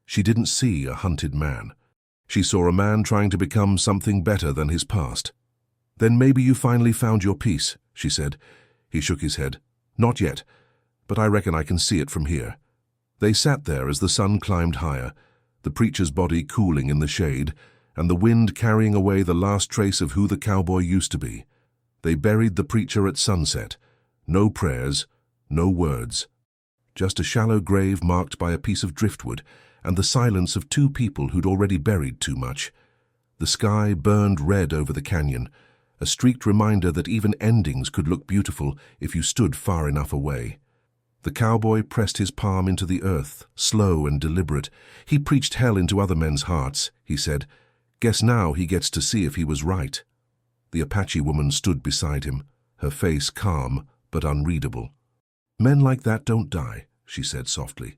she didn't see a hunted man. She saw a man trying to become something better than his past. "Then maybe you finally found your peace," she said. He shook his head. "Not yet, but I reckon I can see it from here." They sat there as the sun climbed higher, the preacher's body cooling in the shade, and the wind carrying away the last trace of who the cowboy used to be. They buried the preacher at sunset. No prayers, no words. Just a shallow grave marked by a piece of driftwood, and the silence of two people who'd already buried too much. The sky burned red over the canyon, a streaked reminder that even endings could look beautiful if you stood far enough away. The cowboy pressed his palm into the earth, slow and deliberate. He preached hell into other men's hearts, he said. Guess now he gets to see if he was right. The Apache woman stood beside him, her face calm but unreadable. "Men like that don't die," she said softly.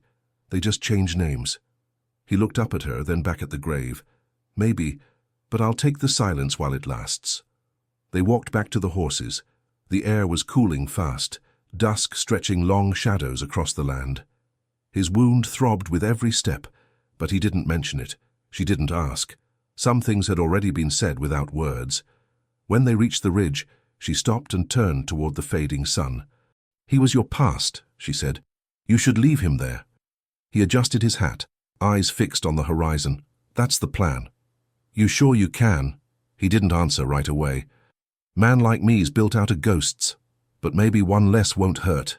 "They just change names." He looked up at her, then back at the grave. "Maybe, but I'll take the silence while it lasts." They walked back to the horses. The air was cooling fast, dusk stretching long shadows across the land. His wound throbbed with every step, but he didn't mention it. She didn't ask. Some things had already been said without words. When they reached the ridge, she stopped and turned toward the fading sun. "He was your past," she said. "You should leave him there." He adjusted his hat, eyes fixed on the horizon. "That's the plan." "You sure you can?" He didn't answer right away. "Man like me's built out of ghosts, but maybe one less won't hurt."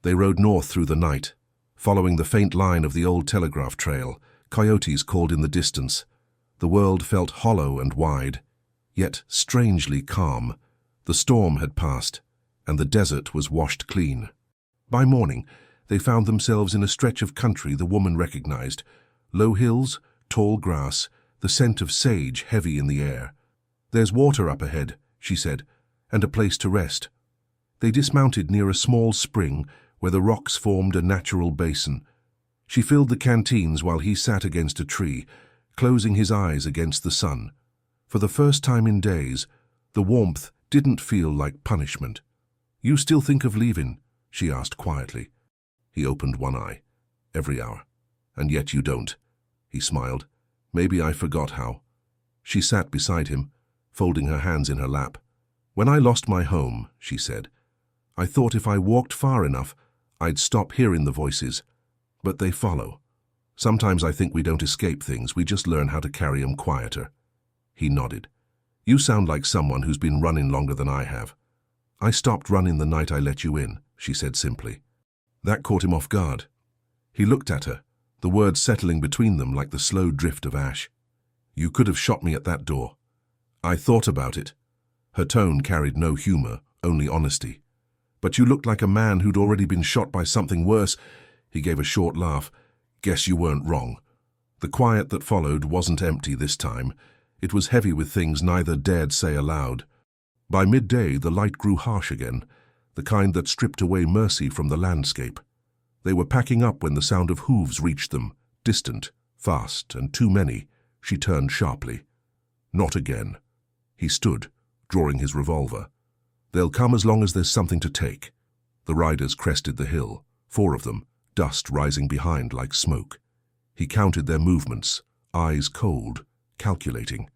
They rode north through the night, following the faint line of the old telegraph trail. Coyotes called in the distance. The world felt hollow and wide, yet strangely calm. The storm had passed, and the desert was washed clean. By morning, they found themselves in a stretch of country the woman recognized. Low hills, tall grass, the scent of sage heavy in the air. "There's water up ahead," she said, "and a place to rest." They dismounted near a small spring where the rocks formed a natural basin. She filled the canteens while he sat against a tree, closing his eyes against the sun. For the first time in days, the warmth didn't feel like punishment. "You still think of leaving?" she asked quietly. He opened one eye. "Every hour. And yet you don't." He smiled. "Maybe I forgot how." She sat beside him, folding her hands in her lap. "When I lost my home," she said, "I thought if I walked far enough, I'd stop hearing the voices. But they follow. Sometimes I think we don't escape things, we just learn how to carry 'em quieter." He nodded. "You sound like someone who's been running longer than I have." "I stopped running the night I let you in," she said simply. That caught him off guard. He looked at her, the words settling between them like the slow drift of ash. "You could have shot me at that door." "I thought about it." Her tone carried no humor, only honesty. But you looked like a man who'd already been shot by something worse." He gave a short laugh. "Guess you weren't wrong." The quiet that followed wasn't empty this time. It was heavy with things neither dared say aloud. By midday, the light grew harsh again, the kind that stripped away mercy from the landscape. They were packing up when the sound of hooves reached them, distant, fast, and too many. She turned sharply. "Not again." He stood, drawing his revolver. "They'll come as long as there's something to take." The riders crested the hill, 4 of them, dust rising behind like smoke. He counted their movements, eyes cold, calculating.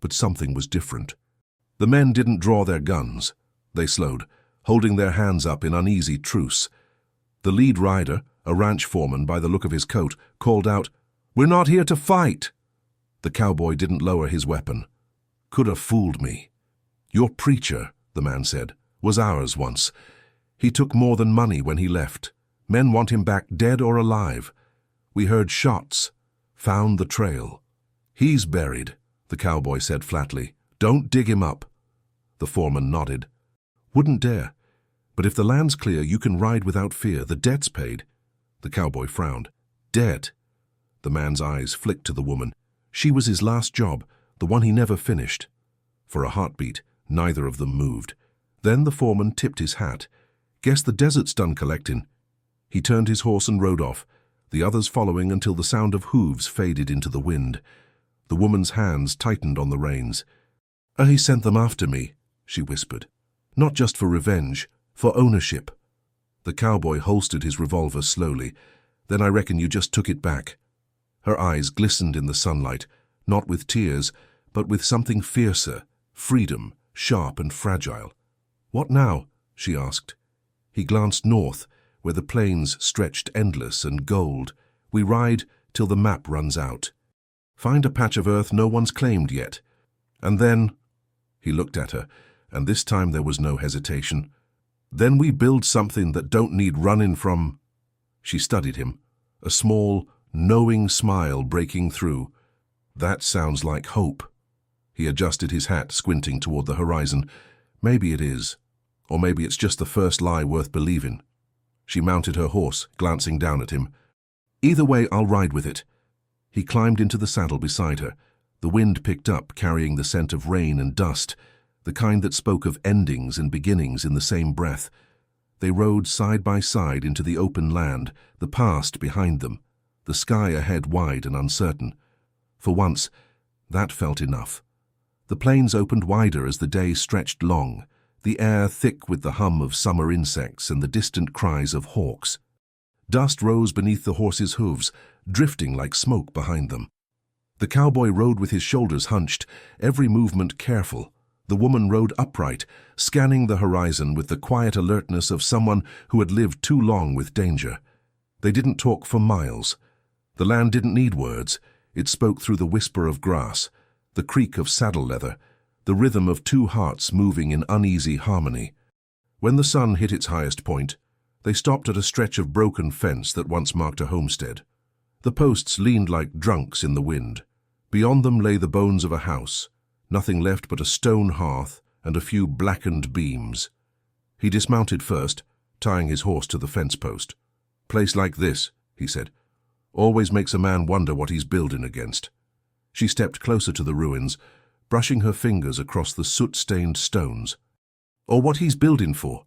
But something was different. The men didn't draw their guns. They slowed, holding their hands up in uneasy truce. The lead rider, a ranch foreman by the look of his coat, called out, "We're not here to fight." The cowboy didn't lower his weapon. "Could have fooled me." "Your preacher," the man said, "was ours once. He took more than money when he left. Men want him back dead or alive. We heard shots, found the trail." "He's buried," the cowboy said flatly. "Don't dig him up." The foreman nodded. "Wouldn't dare. But if the land's clear, you can ride without fear. The debt's paid." The cowboy frowned. "Debt?" The man's eyes flicked to the woman. She was his last job, the one he never finished. For a heartbeat, neither of them moved. Then the foreman tipped his hat. "Guess the desert's done collecting." He turned his horse and rode off, the others following until the sound of hooves faded into the wind. The woman's hands tightened on the reins. "He sent them after me," she whispered. "Not just for revenge, for ownership." The cowboy holstered his revolver slowly. "Then I reckon you just took it back." Her eyes glistened in the sunlight, not with tears, but with something fiercer, freedom, sharp and fragile. "What now?" she asked. He glanced north, where the plains stretched endless and gold. "We ride till the map runs out. Find a patch of earth no one's claimed yet. And then—" He looked at her, and this time there was no hesitation. "Then we build something that don't need running from—" She studied him, a small, knowing smile breaking through. "That sounds like hope." He adjusted his hat, squinting toward the horizon. "Maybe it is. Or maybe it's just the first lie worth believing." She mounted her horse, glancing down at him. "Either way, I'll ride with it." He climbed into the saddle beside her. The wind picked up, carrying the scent of rain and dust, the kind that spoke of endings and beginnings in the same breath. They rode side by side into the open land, the past behind them, the sky ahead wide and uncertain. For once, that felt enough. The plains opened wider as the day stretched long, the air thick with the hum of summer insects and the distant cries of hawks. Dust rose beneath the horses' hooves, drifting like smoke behind them. The cowboy rode with his shoulders hunched, every movement careful. The woman rode upright, scanning the horizon with the quiet alertness of someone who had lived too long with danger. They didn't talk for miles. The land didn't need words. It spoke through the whisper of grass, the creak of saddle leather, the rhythm of 2 hearts moving in uneasy harmony. When the sun hit its highest point, they stopped at a stretch of broken fence that once marked a homestead. The posts leaned like drunks in the wind. Beyond them lay the bones of a house, nothing left but a stone hearth and a few blackened beams. He dismounted first, tying his horse to the fence post. "Place like this," he said, "always makes a man wonder what he's building against." She stepped closer to the ruins, brushing her fingers across the soot-stained stones. "Or what he's building for."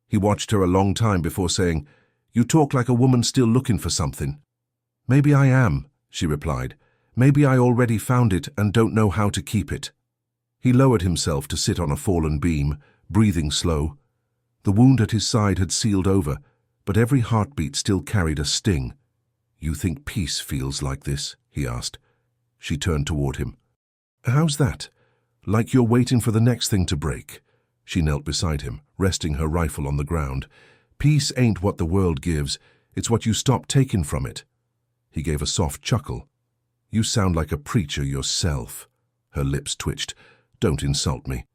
He watched her a long time before saying, "You talk like a woman still looking for something." "Maybe I am," she replied. "Maybe I already found it and don't know how to keep it." He lowered himself to sit on a fallen beam, breathing slow. The wound at his side had sealed over, but every heartbeat still carried a sting. "You think peace feels like this?" he asked. She turned toward him. "How's that? Like you're waiting for the next thing to break." She knelt beside him, resting her rifle on the ground. "Peace ain't what the world gives, it's what you stop taking from it." He gave a soft chuckle. "You sound like a preacher yourself." Her lips twitched. "Don't insult me."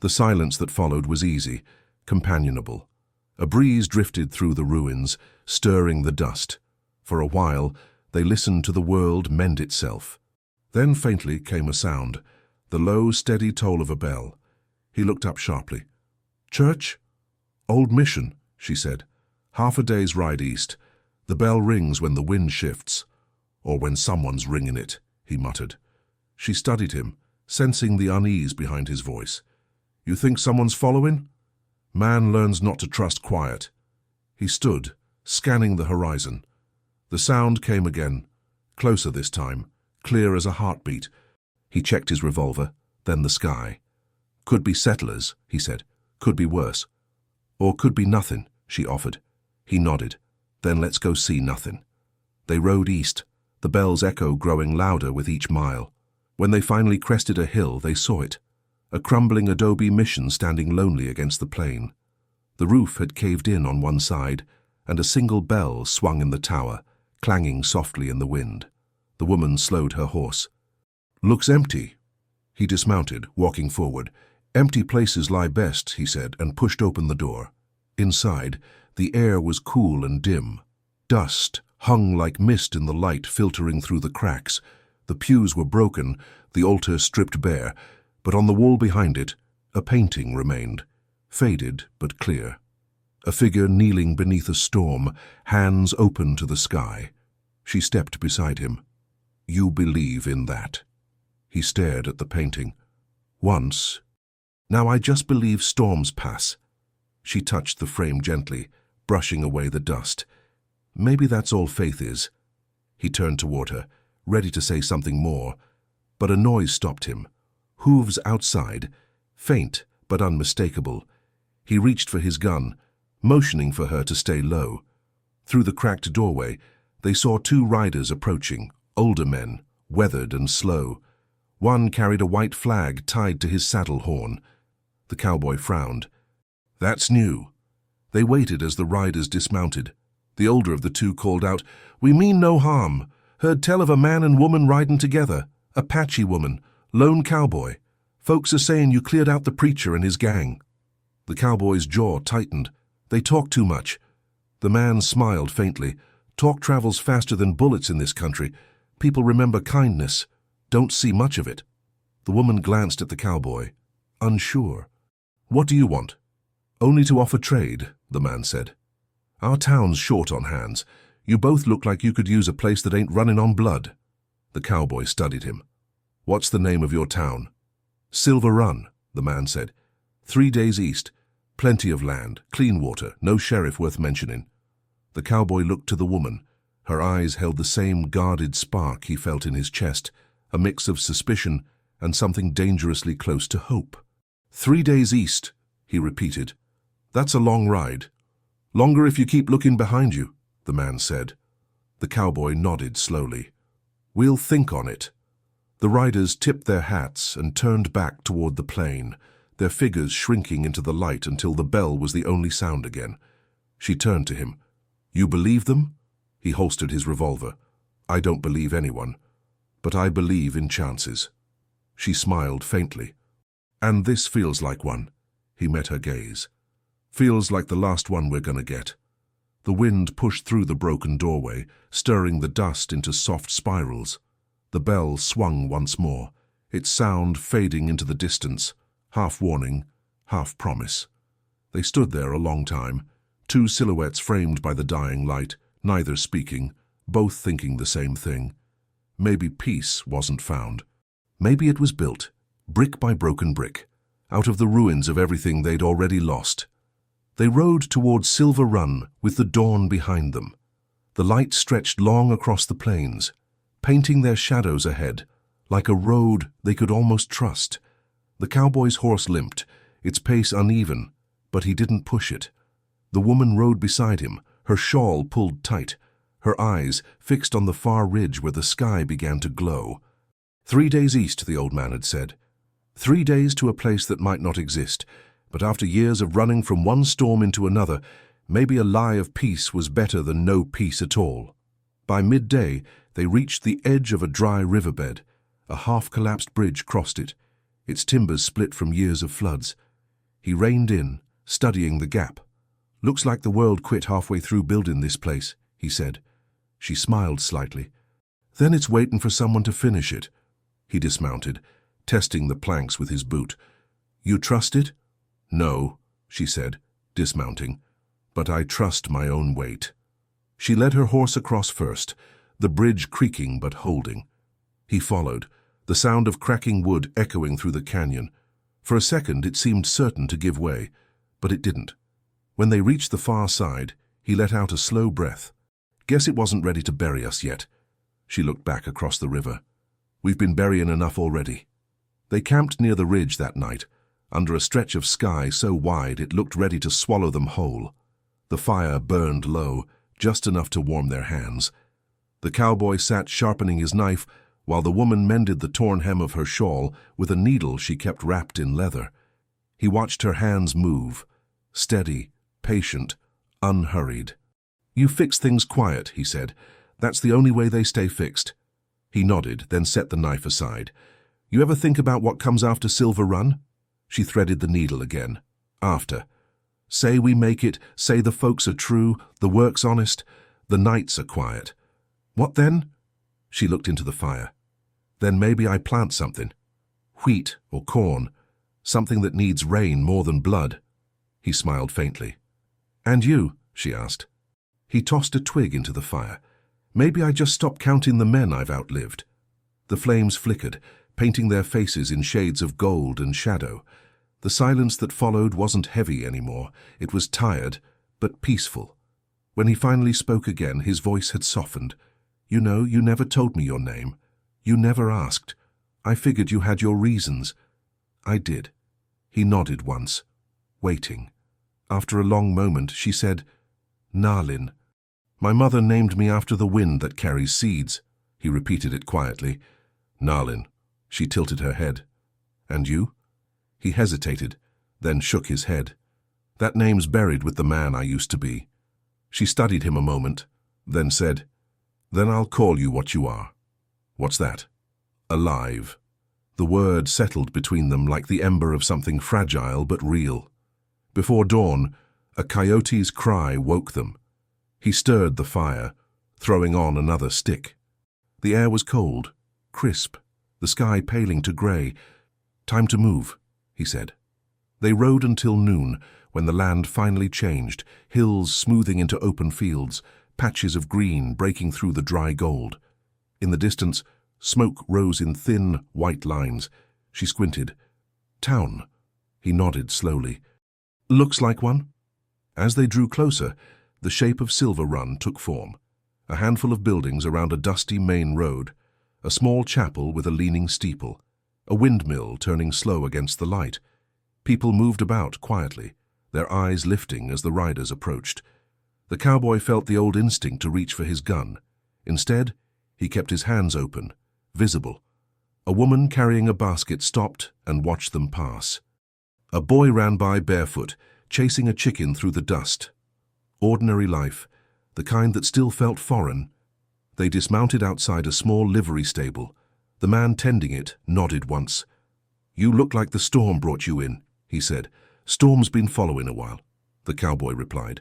The silence that followed was easy, companionable. A breeze drifted through the ruins, stirring the dust. For a while, they listened to the world mend itself. Then faintly came a sound, the low, steady toll of a bell. He looked up sharply. "Church?" Old mission, she said. Half a day's ride east. The bell rings when the wind shifts. Or when someone's ringing it, he muttered. She studied him, sensing the unease behind his voice. You think someone's following? Man learns not to trust quiet. He stood, scanning the horizon. The sound came again, closer this time, clear as a heartbeat. He checked his revolver, then the sky. Could be settlers, he said. Could be worse. Or could be nothing, she offered. He nodded. Then let's go see nothing. They rode east, the bell's echo growing louder with each mile. When they finally crested a hill, they saw it. A crumbling adobe mission standing lonely against the plain. The roof had caved in on one side, and a single bell swung in the tower, clanging softly in the wind. The woman slowed her horse. Looks empty. He dismounted, walking forward. Empty places lie best, he said, and pushed open the door. Inside, the air was cool and dim. Dust hung like mist in the light filtering through the cracks. The pews were broken, the altar stripped bare, but on the wall behind it, a painting remained, faded but clear. A figure kneeling beneath a storm, hands open to the sky. She stepped beside him. You believe in that? He stared at the painting. Once. Now I just believe storms pass. She touched the frame gently, brushing away the dust. Maybe that's all faith is. He turned toward her, ready to say something more, but a noise stopped him. Hooves outside, faint but unmistakable. He reached for his gun, motioning for her to stay low. Through the cracked doorway, they saw two riders approaching, older men, weathered and slow. One carried a white flag tied to his saddle horn. The cowboy frowned. That's new. They waited as the riders dismounted. The older of the two called out, We mean no harm. Heard tell of a man and woman riding together. Apache woman, lone cowboy. Folks are saying you cleared out the preacher and his gang. The cowboy's jaw tightened. They talk too much. The man smiled faintly. Talk travels faster than bullets in this country. People remember kindness, don't see much of it. The woman glanced at the cowboy, unsure. What do you want? Only to offer trade, the man said. Our town's short on hands. You both look like you could use a place that ain't running on blood. The cowboy studied him. What's the name of your town? Silver Run, the man said. 3 days east. Plenty of land, clean water, no sheriff worth mentioning. The cowboy looked to the woman. Her eyes held the same guarded spark he felt in his chest, a mix of suspicion and something dangerously close to hope. 3 days east, he repeated. That's a long ride. Longer if you keep looking behind you, the man said. The cowboy nodded slowly. We'll think on it. The riders tipped their hats and turned back toward the plain, their figures shrinking into the light until the bell was the only sound again. She turned to him. You believe them? He holstered his revolver. I don't believe anyone, but I believe in chances. She smiled faintly. And this feels like one. He met her gaze. Feels like the last one we're gonna get. The wind pushed through the broken doorway, stirring the dust into soft spirals. The bell swung once more, its sound fading into the distance, half warning, half promise. They stood there a long time, two silhouettes framed by the dying light, neither speaking, both thinking the same thing. Maybe peace wasn't found. Maybe it was built, brick by broken brick, out of the ruins of everything they'd already lost. They rode toward Silver Run with the dawn behind them. The light stretched long across the plains, painting their shadows ahead, like a road they could almost trust. The cowboy's horse limped, its pace uneven, but he didn't push it. The woman rode beside him, her shawl pulled tight, her eyes fixed on the far ridge where the sky began to glow. 3 days east, the old man had said. 3 days to a place that might not exist, but after years of running from one storm into another, maybe a lie of peace was better than no peace at all. By midday, they reached the edge of a dry riverbed. A half-collapsed bridge crossed it, its timbers split from years of floods. He reined in, studying the gap. Looks like the world quit halfway through building this place, he said. She smiled slightly. Then it's waiting for someone to finish it. He dismounted, testing the planks with his boot. You trust it? No, she said, dismounting, "but I trust my own weight." She led her horse across first, the bridge creaking but holding. He followed, the sound of cracking wood echoing through the canyon. For a second it seemed certain to give way, but it didn't. When they reached the far side, he let out a slow breath. "Guess it wasn't ready to bury us yet." She looked back across the river. "We've been burying enough already." They camped near the ridge that night, under a stretch of sky so wide it looked ready to swallow them whole. The fire burned low, just enough to warm their hands. The cowboy sat sharpening his knife, while the woman mended the torn hem of her shawl with a needle she kept wrapped in leather. He watched her hands move, steady, patient, unhurried. "You fix things quiet," he said. "That's the only way they stay fixed." He nodded, then set the knife aside. "You ever think about what comes after Silver Run?" She threaded the needle again. "After. Say we make it, say the folks are true, the work's honest, the nights are quiet. What then?" She looked into the fire. "Then maybe I plant something. Wheat or corn, something that needs rain more than blood." He smiled faintly. "And you?" she asked. He tossed a twig into the fire. "Maybe I just stop counting the men I've outlived." The flames flickered, painting their faces in shades of gold and shadow. The silence that followed wasn't heavy anymore. It was tired, but peaceful. When he finally spoke again, his voice had softened. "You know, you never told me your name. You never asked. I figured you had your reasons." "I did." He nodded once, waiting. After a long moment, she said, "Narlin. My mother named me after the wind that carries seeds." He repeated it quietly. "Narlin." She tilted her head. "And you?" He hesitated, then shook his head. "That name's buried with the man I used to be." She studied him a moment, then said, "Then I'll call you what you are." "What's that?" "Alive." The word settled between them like the ember of something fragile but real. Before dawn, a coyote's cry woke them. He stirred the fire, throwing on another stick. The air was cold, crisp, the sky paling to grey. "Time to move," he said. They rode until noon, when the land finally changed, hills smoothing into open fields, patches of green breaking through the dry gold. In the distance, smoke rose in thin, white lines. She squinted. "Town." He nodded slowly. "Looks like one." As they drew closer, the shape of Silver Run took form. A handful of buildings around a dusty main road, a small chapel with a leaning steeple, a windmill turning slow against the light. People moved about quietly, their eyes lifting as the riders approached. The cowboy felt the old instinct to reach for his gun. Instead, he kept his hands open, visible. A woman carrying a basket stopped and watched them pass. A boy ran by barefoot, chasing a chicken through the dust. Ordinary life, the kind that still felt foreign. They dismounted outside a small livery stable. The man tending it nodded once. "You look like the storm brought you in," he said. "Storm's been following a while," the cowboy replied.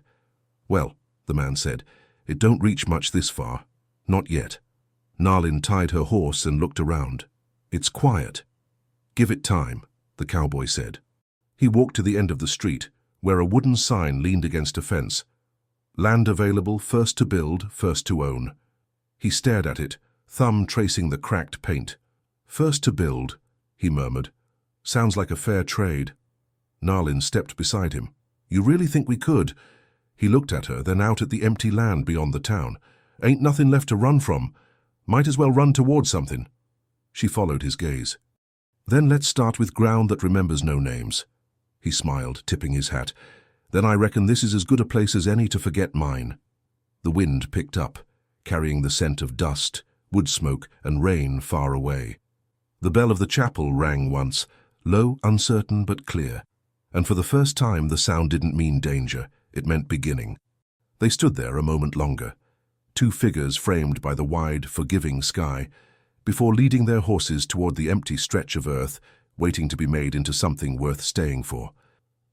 "Well," the man said, "it don't reach much this far. Not yet." Narlin tied her horse and looked around. "It's quiet." "Give it time," the cowboy said. He walked to the end of the street, where a wooden sign leaned against a fence. "Land available, first to build, first to own." He stared at it, thumb tracing the cracked paint. "First to build," he murmured. "Sounds like a fair trade." Narlin stepped beside him. "You really think we could?" He looked at her, then out at the empty land beyond the town. "Ain't nothing left to run from. Might as well run towards something." She followed his gaze. "Then let's start with ground that remembers no names." He smiled, tipping his hat. "Then I reckon this is as good a place as any to forget mine." The wind picked up, carrying the scent of dust, wood smoke, and rain far away. The bell of the chapel rang once, low, uncertain, but clear. And for the first time the sound didn't mean danger, it meant beginning. They stood there a moment longer, two figures framed by the wide, forgiving sky, before leading their horses toward the empty stretch of earth, waiting to be made into something worth staying for.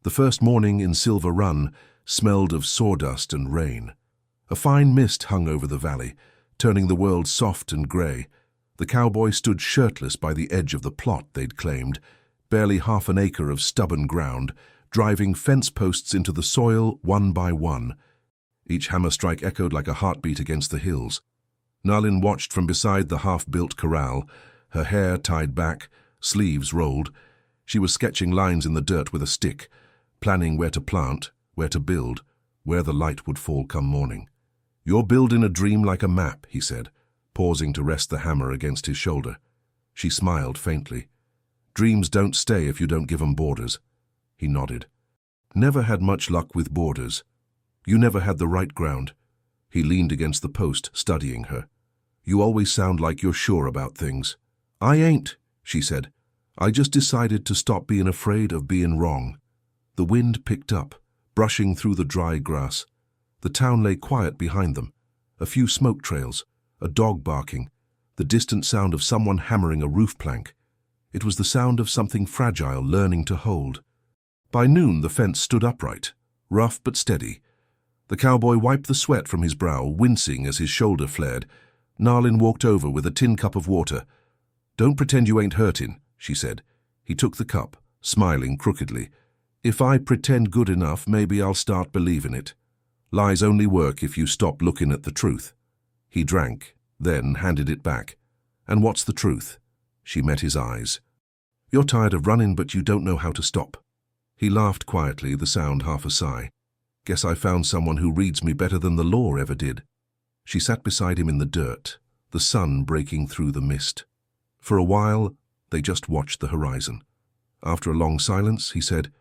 The first morning in Silver Run smelled of sawdust and rain. A fine mist hung over the valley, turning the world soft and grey. The cowboy stood shirtless by the edge of the plot they'd claimed, barely half an acre of stubborn ground, driving fence posts into the soil one by one. Each hammer strike echoed like a heartbeat against the hills. Nalin watched from beside the half-built corral, her hair tied back, sleeves rolled. She was sketching lines in the dirt with a stick, planning where to plant, where to build, where the light would fall come morning. "You're building a dream like a map," he said, pausing to rest the hammer against his shoulder. She smiled faintly. "Dreams don't stay if you don't give 'em borders." He nodded. "Never had much luck with borders. You never had the right ground." He leaned against the post, studying her. "You always sound like you're sure about things." "I ain't," she said. "I just decided to stop being afraid of being wrong." The wind picked up, brushing through the dry grass. The town lay quiet behind them. A few smoke trails, a dog barking, the distant sound of someone hammering a roof plank. It was the sound of something fragile learning to hold. By noon the fence stood upright, rough but steady. The cowboy wiped the sweat from his brow, wincing as his shoulder flared. Nalin walked over with a tin cup of water. "Don't pretend you ain't hurting," she said. He took the cup, smiling crookedly. "If I pretend good enough, maybe I'll start believing it. Lies only work if you stop looking at the truth." He drank, then handed it back. "And what's the truth?" She met his eyes. "You're tired of running, but you don't know how to stop." He laughed quietly, the sound half a sigh. "Guess I found someone who reads me better than the law ever did." She sat beside him in the dirt, the sun breaking through the mist. For a while, they just watched the horizon. After a long silence, he said,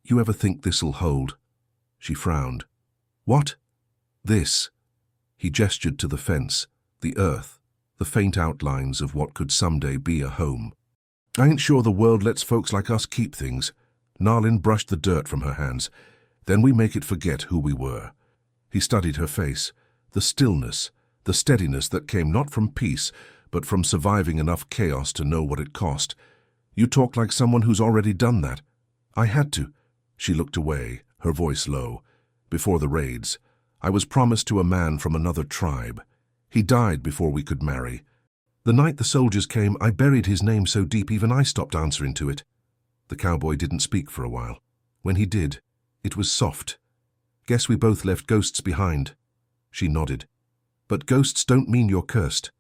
"You ever think this'll hold?" She frowned. "What?" "This." He gestured to the fence, the earth, the faint outlines of what could someday be a home. "I ain't sure the world lets folks like us keep things." Nalin brushed the dirt from her hands. "Then we make it forget who we were." He studied her face, the stillness, the steadiness that came not from peace, but from surviving enough chaos to know what it cost. "You talk like someone who's already done that." "I had to." She looked away, her voice low. "Before the raids, I was promised to a man from another tribe. He died before we could marry. The night the soldiers came, I buried his name so deep even I stopped answering to it." The cowboy didn't speak for a while. When he did, it was soft. "Guess we both left ghosts behind." She nodded. "But ghosts don't mean you're cursed.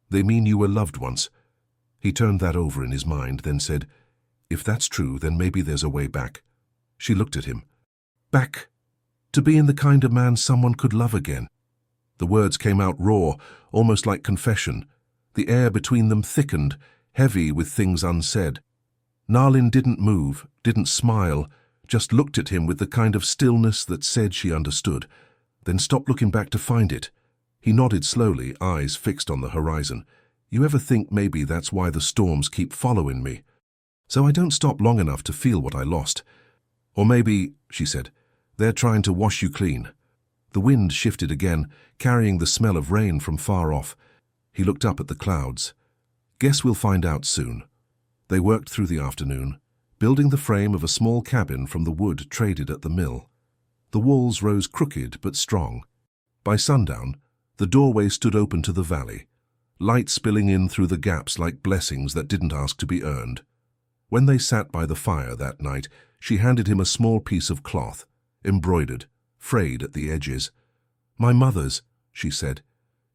They mean you were loved once." He turned that over in his mind, then said, "If that's true, then maybe there's a way back." She looked at him. "Back to being the kind of man someone could love again." The words came out raw, almost like confession. The air between them thickened, heavy with things unsaid. Nalin didn't move, didn't smile, just looked at him with the kind of stillness that said she understood, then stopped looking back to find it. He nodded slowly, eyes fixed on the horizon. "You ever think maybe that's why the storms keep following me? So I don't stop long enough to feel what I lost. Or maybe," she said, "they're trying to wash you clean." The wind shifted again, carrying the smell of rain from far off. He looked up at the clouds. "Guess we'll find out soon." They worked through the afternoon, building the frame of a small cabin from the wood traded at the mill. The walls rose crooked but strong. By sundown, the doorway stood open to the valley, light spilling in through the gaps like blessings that didn't ask to be earned. When they sat by the fire that night, she handed him a small piece of cloth, embroidered, frayed at the edges. "My mother's," she said.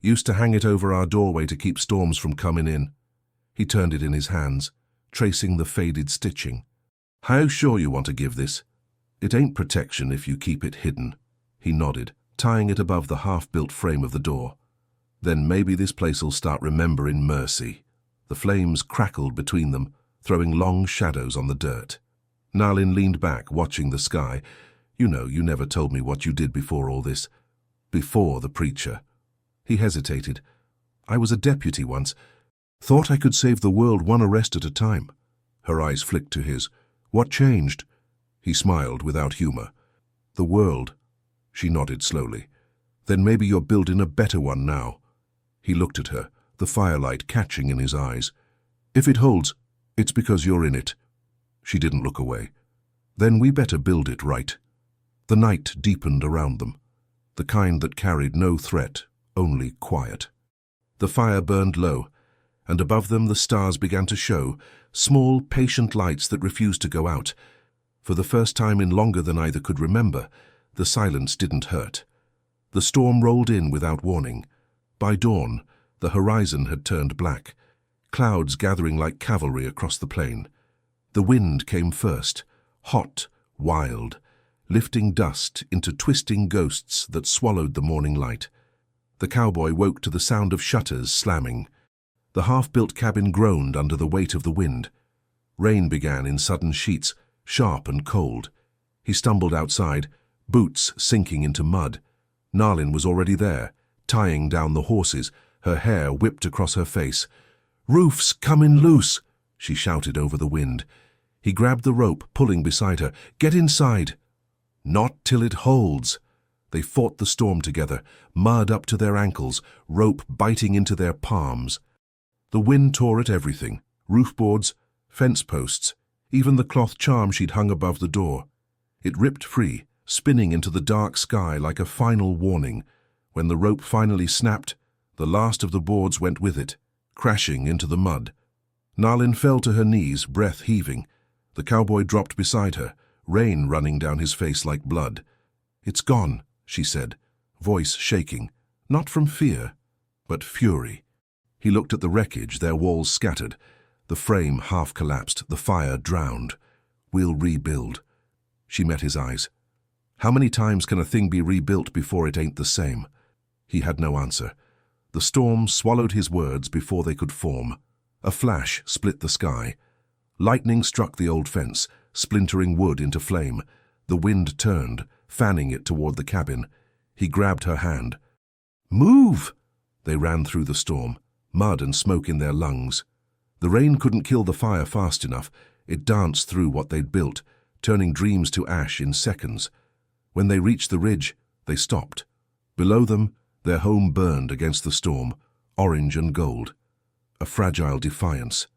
"Used to hang it over our doorway to keep storms from coming in." He turned it in his hands, tracing the faded stitching. "How sure you want to give this?" "It ain't protection if you keep it hidden." He nodded, tying it above the half-built frame of the door. "Then maybe this place'll start remembering mercy." The flames crackled between them, throwing long shadows on the dirt. Nalin leaned back, watching the sky. "You know, you never told me what you did before all this." "Before the preacher." He hesitated. "I was a deputy once. Thought I could save the world one arrest at a time." Her eyes flicked to his. "What changed?" He smiled without humor. "The world." She nodded slowly. "Then maybe you're building a better one now." He looked at her, the firelight catching in his eyes. "If it holds, it's because you're in it." She didn't look away. "Then we better build it right." The night deepened around them, the kind that carried no threat, only quiet. The fire burned low, and above them the stars began to show, small, patient lights that refused to go out. For the first time in longer than either could remember, the silence didn't hurt. The storm rolled in without warning. By dawn, the horizon had turned black, clouds gathering like cavalry across the plain. The wind came first, hot, wild, lifting dust into twisting ghosts that swallowed the morning light. The cowboy woke to the sound of shutters slamming. The half-built cabin groaned under the weight of the wind. Rain began in sudden sheets, sharp and cold. He stumbled outside, boots sinking into mud. Nalin was already there, tying down the horses, her hair whipped across her face. "Roof's comin' loose!" she shouted over the wind. He grabbed the rope, pulling beside her. "Get inside!" "Not till it holds." They fought the storm together, mud up to their ankles, rope biting into their palms. The wind tore at everything, roof boards, fence posts, even the cloth charm she'd hung above the door. It ripped free, spinning into the dark sky like a final warning. When the rope finally snapped, the last of the boards went with it, crashing into the mud. Nalin fell to her knees, breath heaving. The cowboy dropped beside her, rain running down his face like blood. "It's gone," she said, voice shaking, not from fear, but fury. He looked at the wreckage, their walls scattered. The frame half collapsed, the fire drowned. "We'll rebuild." She met his eyes. "How many times can a thing be rebuilt before it ain't the same?" He had no answer. The storm swallowed his words before they could form. A flash split the sky. Lightning struck the old fence, splintering wood into flame. The wind turned, fanning it toward the cabin. He grabbed her hand. "Move!" They ran through the storm, mud and smoke in their lungs. The rain couldn't kill the fire fast enough. It danced through what they'd built, turning dreams to ash in seconds. When they reached the ridge, they stopped. Below them, their home burned against the storm, orange and gold. A fragile defiance.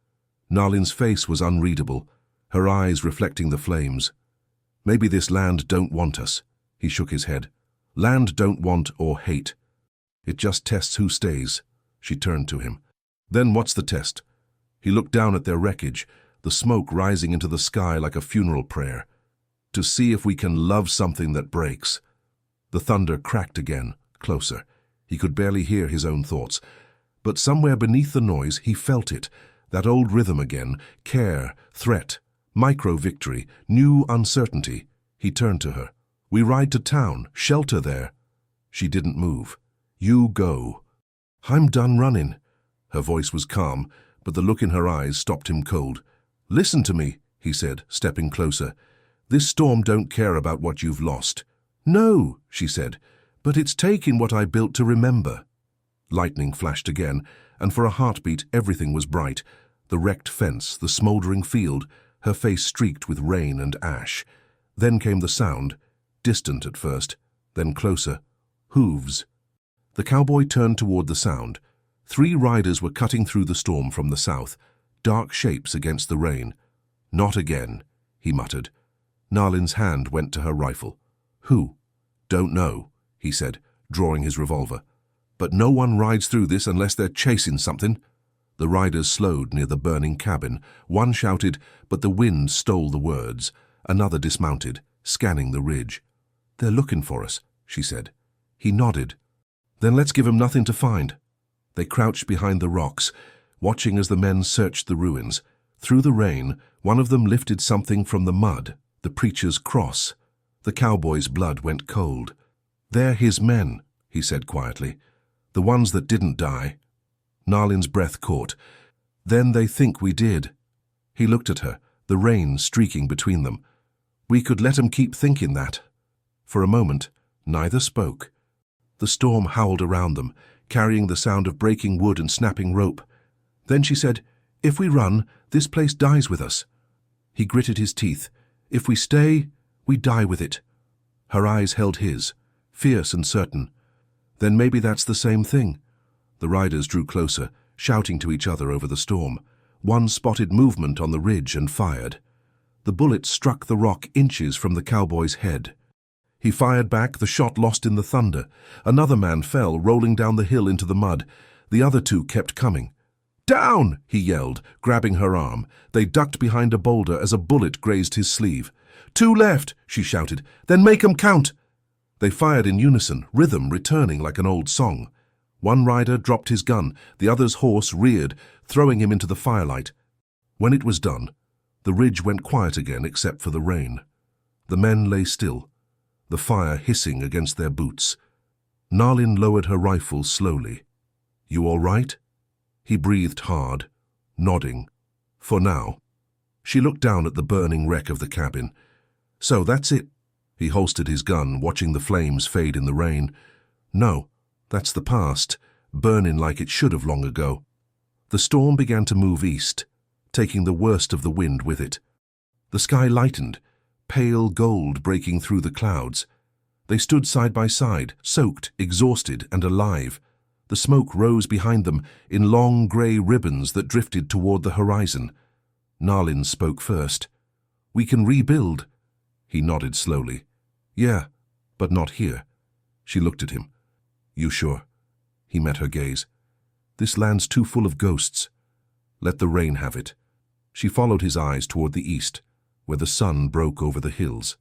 Nalin's face was unreadable, her eyes reflecting the flames. "Maybe this land don't want us," he shook his head. "Land don't want or hate. It just tests who stays." She turned to him. "Then what's the test?" He looked down at their wreckage, the smoke rising into the sky like a funeral prayer. "To see if we can love something that breaks." The thunder cracked again, closer. He could barely hear his own thoughts. But somewhere beneath the noise, he felt it, that old rhythm again, care, threat, micro-victory, new uncertainty. He turned to her. "We ride to town, shelter there." She didn't move. "You go." "I'm done running." Her voice was calm, but the look in her eyes stopped him cold. "Listen to me," he said, stepping closer. "This storm don't care about what you've lost." "No," she said, "but it's taking what I built to remember." Lightning flashed again, and for a heartbeat everything was bright. The wrecked fence, the smouldering field, her face streaked with rain and ash. Then came the sound, distant at first, then closer. Hooves. The cowboy turned toward the sound. 3 riders were cutting through the storm from the south, dark shapes against the rain. "Not again," he muttered. Nalin's hand went to her rifle. "Who?" "Don't know," he said, drawing his revolver. "But no one rides through this unless they're chasing something." The riders slowed near the burning cabin. One shouted, but the wind stole the words. Another dismounted, scanning the ridge. "They're looking for us," she said. He nodded. "Then let's give 'em nothing to find." They crouched behind the rocks, watching as the men searched the ruins. Through the rain, one of them lifted something from the mud, the preacher's cross. The cowboy's blood went cold. "They're his men," he said quietly. "The ones that didn't die." Nalin's breath caught. "Then they think we did." He looked at her, the rain streaking between them. "We could let 'em keep thinking that." For a moment, neither spoke. The storm howled around them, carrying the sound of breaking wood and snapping rope. Then she said, "If we run, this place dies with us." He gritted his teeth. "If we stay, we die with it." Her eyes held his, fierce and certain. "Then maybe that's the same thing." The riders drew closer, shouting to each other over the storm. One spotted movement on the ridge and fired. The bullet struck the rock inches from the cowboy's head. He fired back, the shot lost in the thunder. Another man fell, rolling down the hill into the mud. The other 2 kept coming. "Down!" he yelled, grabbing her arm. They ducked behind a boulder as a bullet grazed his sleeve. "Two left," she shouted. "Then make 'em count." They fired in unison, rhythm returning like an old song. One rider dropped his gun, the other's horse reared, throwing him into the firelight. When it was done, the ridge went quiet again except for the rain. The men lay still, the fire hissing against their boots. Nalin lowered her rifle slowly. "You all right?" He breathed hard, nodding. "For now." She looked down at the burning wreck of the cabin. "So that's it." He holstered his gun, watching the flames fade in the rain. "No, that's the past, burning like it should have long ago." The storm began to move east, taking the worst of the wind with it. The sky lightened, pale gold breaking through the clouds. They stood side by side, soaked, exhausted, and alive. The smoke rose behind them in long grey ribbons that drifted toward the horizon. Nalin spoke first. "We can rebuild." He nodded slowly. "Yeah, but not here." She looked at him. "You sure?" He met her gaze. "This land's too full of ghosts. Let the rain have it." She followed his eyes toward the east, where the sun broke over the hills.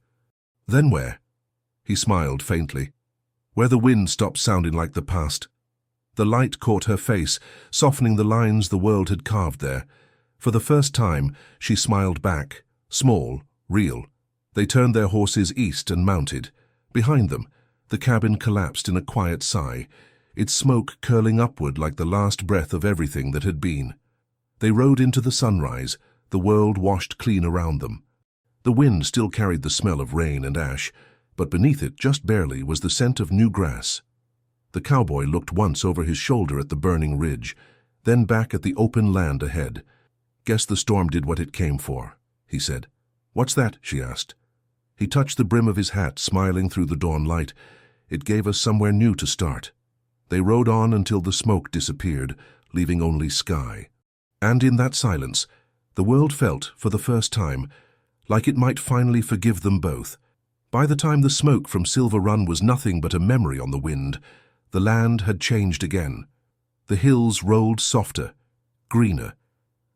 "Then where?" He smiled faintly. "Where the wind stopped sounding like the past." The light caught her face, softening the lines the world had carved there. For the first time, she smiled back, small, real. They turned their horses east and mounted. Behind them, the cabin collapsed in a quiet sigh, its smoke curling upward like the last breath of everything that had been. They rode into the sunrise, the world washed clean around them. The wind still carried the smell of rain and ash, but beneath it, just barely, was the scent of new grass. The cowboy looked once over his shoulder at the burning ridge, then back at the open land ahead. "Guess the storm did what it came for," he said. "What's that?" she asked. He touched the brim of his hat, smiling through the dawn light. "It gave us somewhere new to start." They rode on until the smoke disappeared, leaving only sky. And in that silence, the world felt, for the first time, like it might finally forgive them both. By the time the smoke from Silver Run was nothing but a memory on the wind, the land had changed again. The hills rolled softer, greener.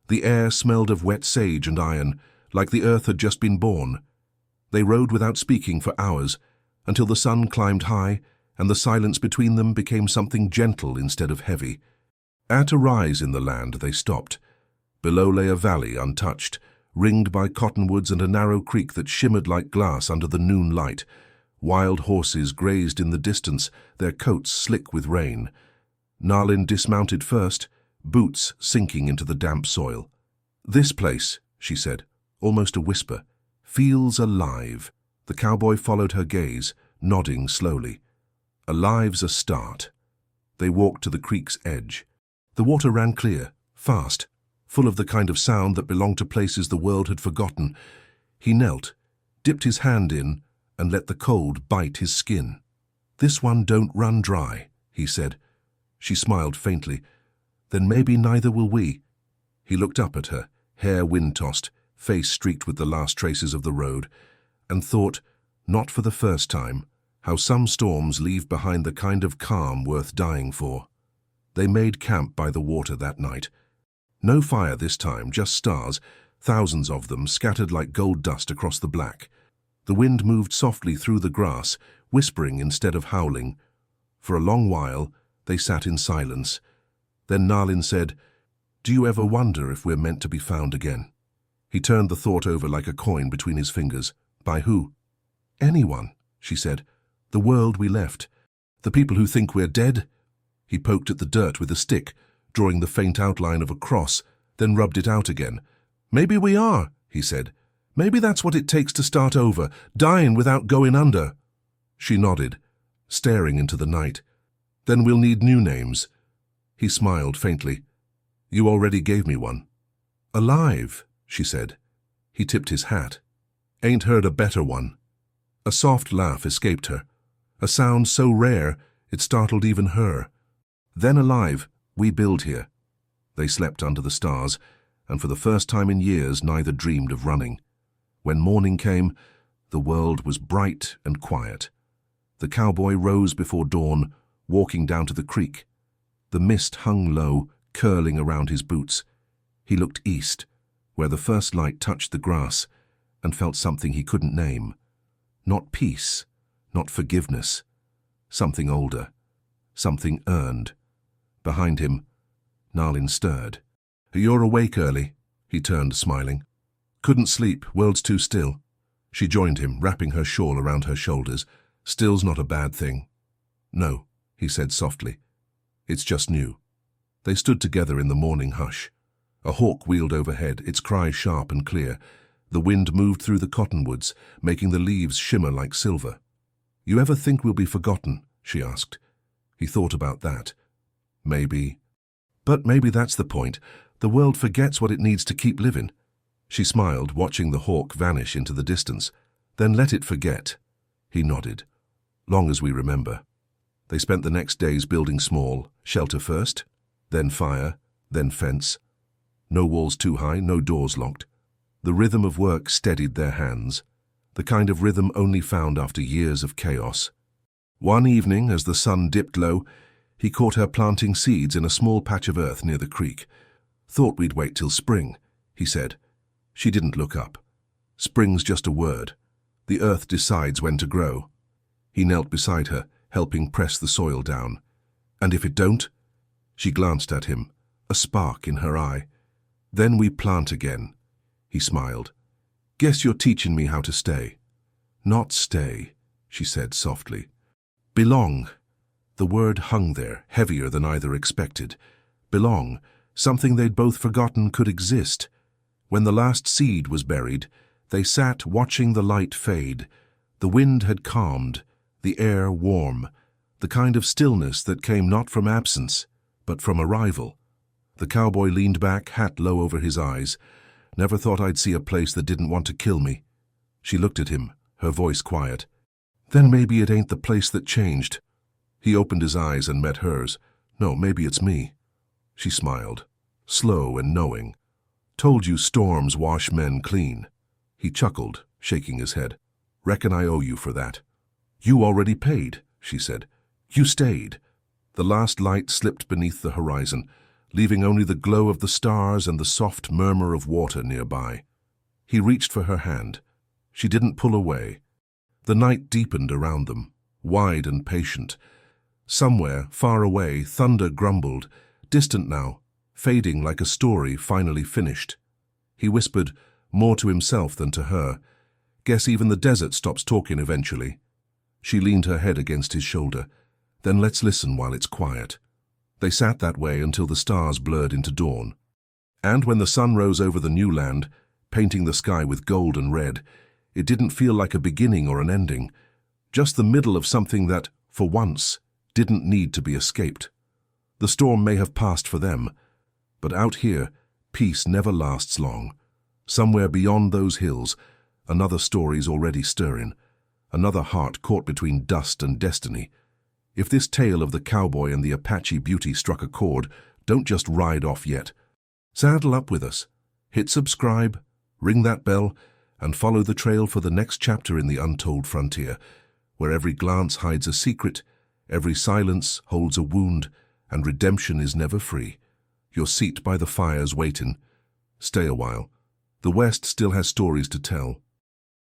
The air smelled of wet sage and iron, like the earth had just been born. They rode without speaking for hours, until the sun climbed high, and the silence between them became something gentle instead of heavy. At a rise in the land, they stopped. Below lay a valley untouched, ringed by cottonwoods and a narrow creek that shimmered like glass under the noon light. Wild horses grazed in the distance, their coats slick with rain. Nalin dismounted first, boots sinking into the damp soil. "This place," she said, almost a whisper, "feels alive." The cowboy followed her gaze, nodding slowly. "Alive's a start." They walked to the creek's edge. The water ran clear, fast, full of the kind of sound that belonged to places the world had forgotten. He knelt, dipped his hand in, and let the cold bite his skin. "This one don't run dry," he said. She smiled faintly. "Then maybe neither will we." He looked up at her, hair wind-tossed, face streaked with the last traces of the road, and thought, not for the first time, how some storms leave behind the kind of calm worth dying for. They made camp by the water that night. No fire this time, just stars, thousands of them scattered like gold dust across the black. The wind moved softly through the grass, whispering instead of howling. For a long while, they sat in silence. Then Nalin said, "Do you ever wonder if we're meant to be found again?" He turned the thought over like a coin between his fingers. "By who?" "Anyone," she said. "The world we left. The people who think we're dead." He poked at the dirt with a stick, drawing the faint outline of a cross, then rubbed it out again. "Maybe we are," he said. "Maybe that's what it takes to start over, dying without going under." She nodded, staring into the night. "Then we'll need new names." He smiled faintly. "You already gave me one." "Alive," she said. He tipped his hat. "Ain't heard a better one." A soft laugh escaped her, a sound so rare it startled even her. "Then alive, we build here." They slept under the stars, and for the first time in years neither dreamed of running. When morning came, the world was bright and quiet. The cowboy rose before dawn, walking down to the creek. The mist hung low, curling around his boots. He looked east, where the first light touched the grass, and felt something he couldn't name. Not peace, not forgiveness. Something older, something earned. Behind him, Nalin stirred. "You're awake early," he turned, smiling. "Couldn't sleep, world's too still." She joined him, wrapping her shawl around her shoulders. "Still's not a bad thing." "No," he said softly. "It's just new." They stood together in the morning hush. A hawk wheeled overhead, its cry sharp and clear. The wind moved through the cottonwoods, making the leaves shimmer like silver. "You ever think we'll be forgotten?" she asked. He thought about that. Maybe. But maybe that's the point. The world forgets what it needs to keep living. She smiled, watching the hawk vanish into the distance. "Then let it forget." He nodded. "Long as we remember." They spent the next days building small, shelter first, then fire, then fence. No walls too high, no doors locked. The rhythm of work steadied their hands, the kind of rhythm only found after years of chaos. One evening, as the sun dipped low, he caught her planting seeds in a small patch of earth near the creek. "Thought we'd wait till spring," he said. She didn't look up. Spring's just a word. The earth decides when to grow. He knelt beside her, helping press the soil down. "And if it don't?" She glanced at him, a spark in her eye. "Then we plant again." He smiled. "Guess you're teaching me how to stay." "Not stay," she said softly. "Belong." The word hung there, heavier than either expected. Belong, something they'd both forgotten could exist. When the last seed was buried, they sat watching the light fade. The wind had calmed, the air warm, the kind of stillness that came not from absence, but from arrival. The cowboy leaned back, hat low over his eyes. "Never thought I'd see a place that didn't want to kill me." She looked at him, her voice quiet. "Then maybe it ain't the place that changed." He opened his eyes and met hers. "No, maybe it's me." She smiled, slow and knowing. "Told you storms wash men clean." He chuckled, shaking his head. "Reckon I owe you for that." "You already paid," she said. "You stayed." The last light slipped beneath the horizon, leaving only the glow of the stars and the soft murmur of water nearby. He reached for her hand. She didn't pull away. The night deepened around them, wide and patient. Somewhere, far away, thunder grumbled, distant now, fading like a story finally finished. He whispered, more to himself than to her, "Guess even the desert stops talking eventually." She leaned her head against his shoulder. "Then let's listen while it's quiet." They sat that way until the stars blurred into dawn. And when the sun rose over the new land, painting the sky with gold and red, it didn't feel like a beginning or an ending, just the middle of something that, for once, didn't need to be escaped. The storm may have passed for them, but out here, peace never lasts long. Somewhere beyond those hills, another story's already stirring, another heart caught between dust and destiny. If this tale of the cowboy and the Apache beauty struck a chord, don't just ride off yet. Saddle up with us, hit subscribe, ring that bell, and follow the trail for the next chapter in the untold frontier, where every glance hides a secret, every silence holds a wound, and redemption is never free. Your seat by the fire's waiting. Stay a while. The West still has stories to tell.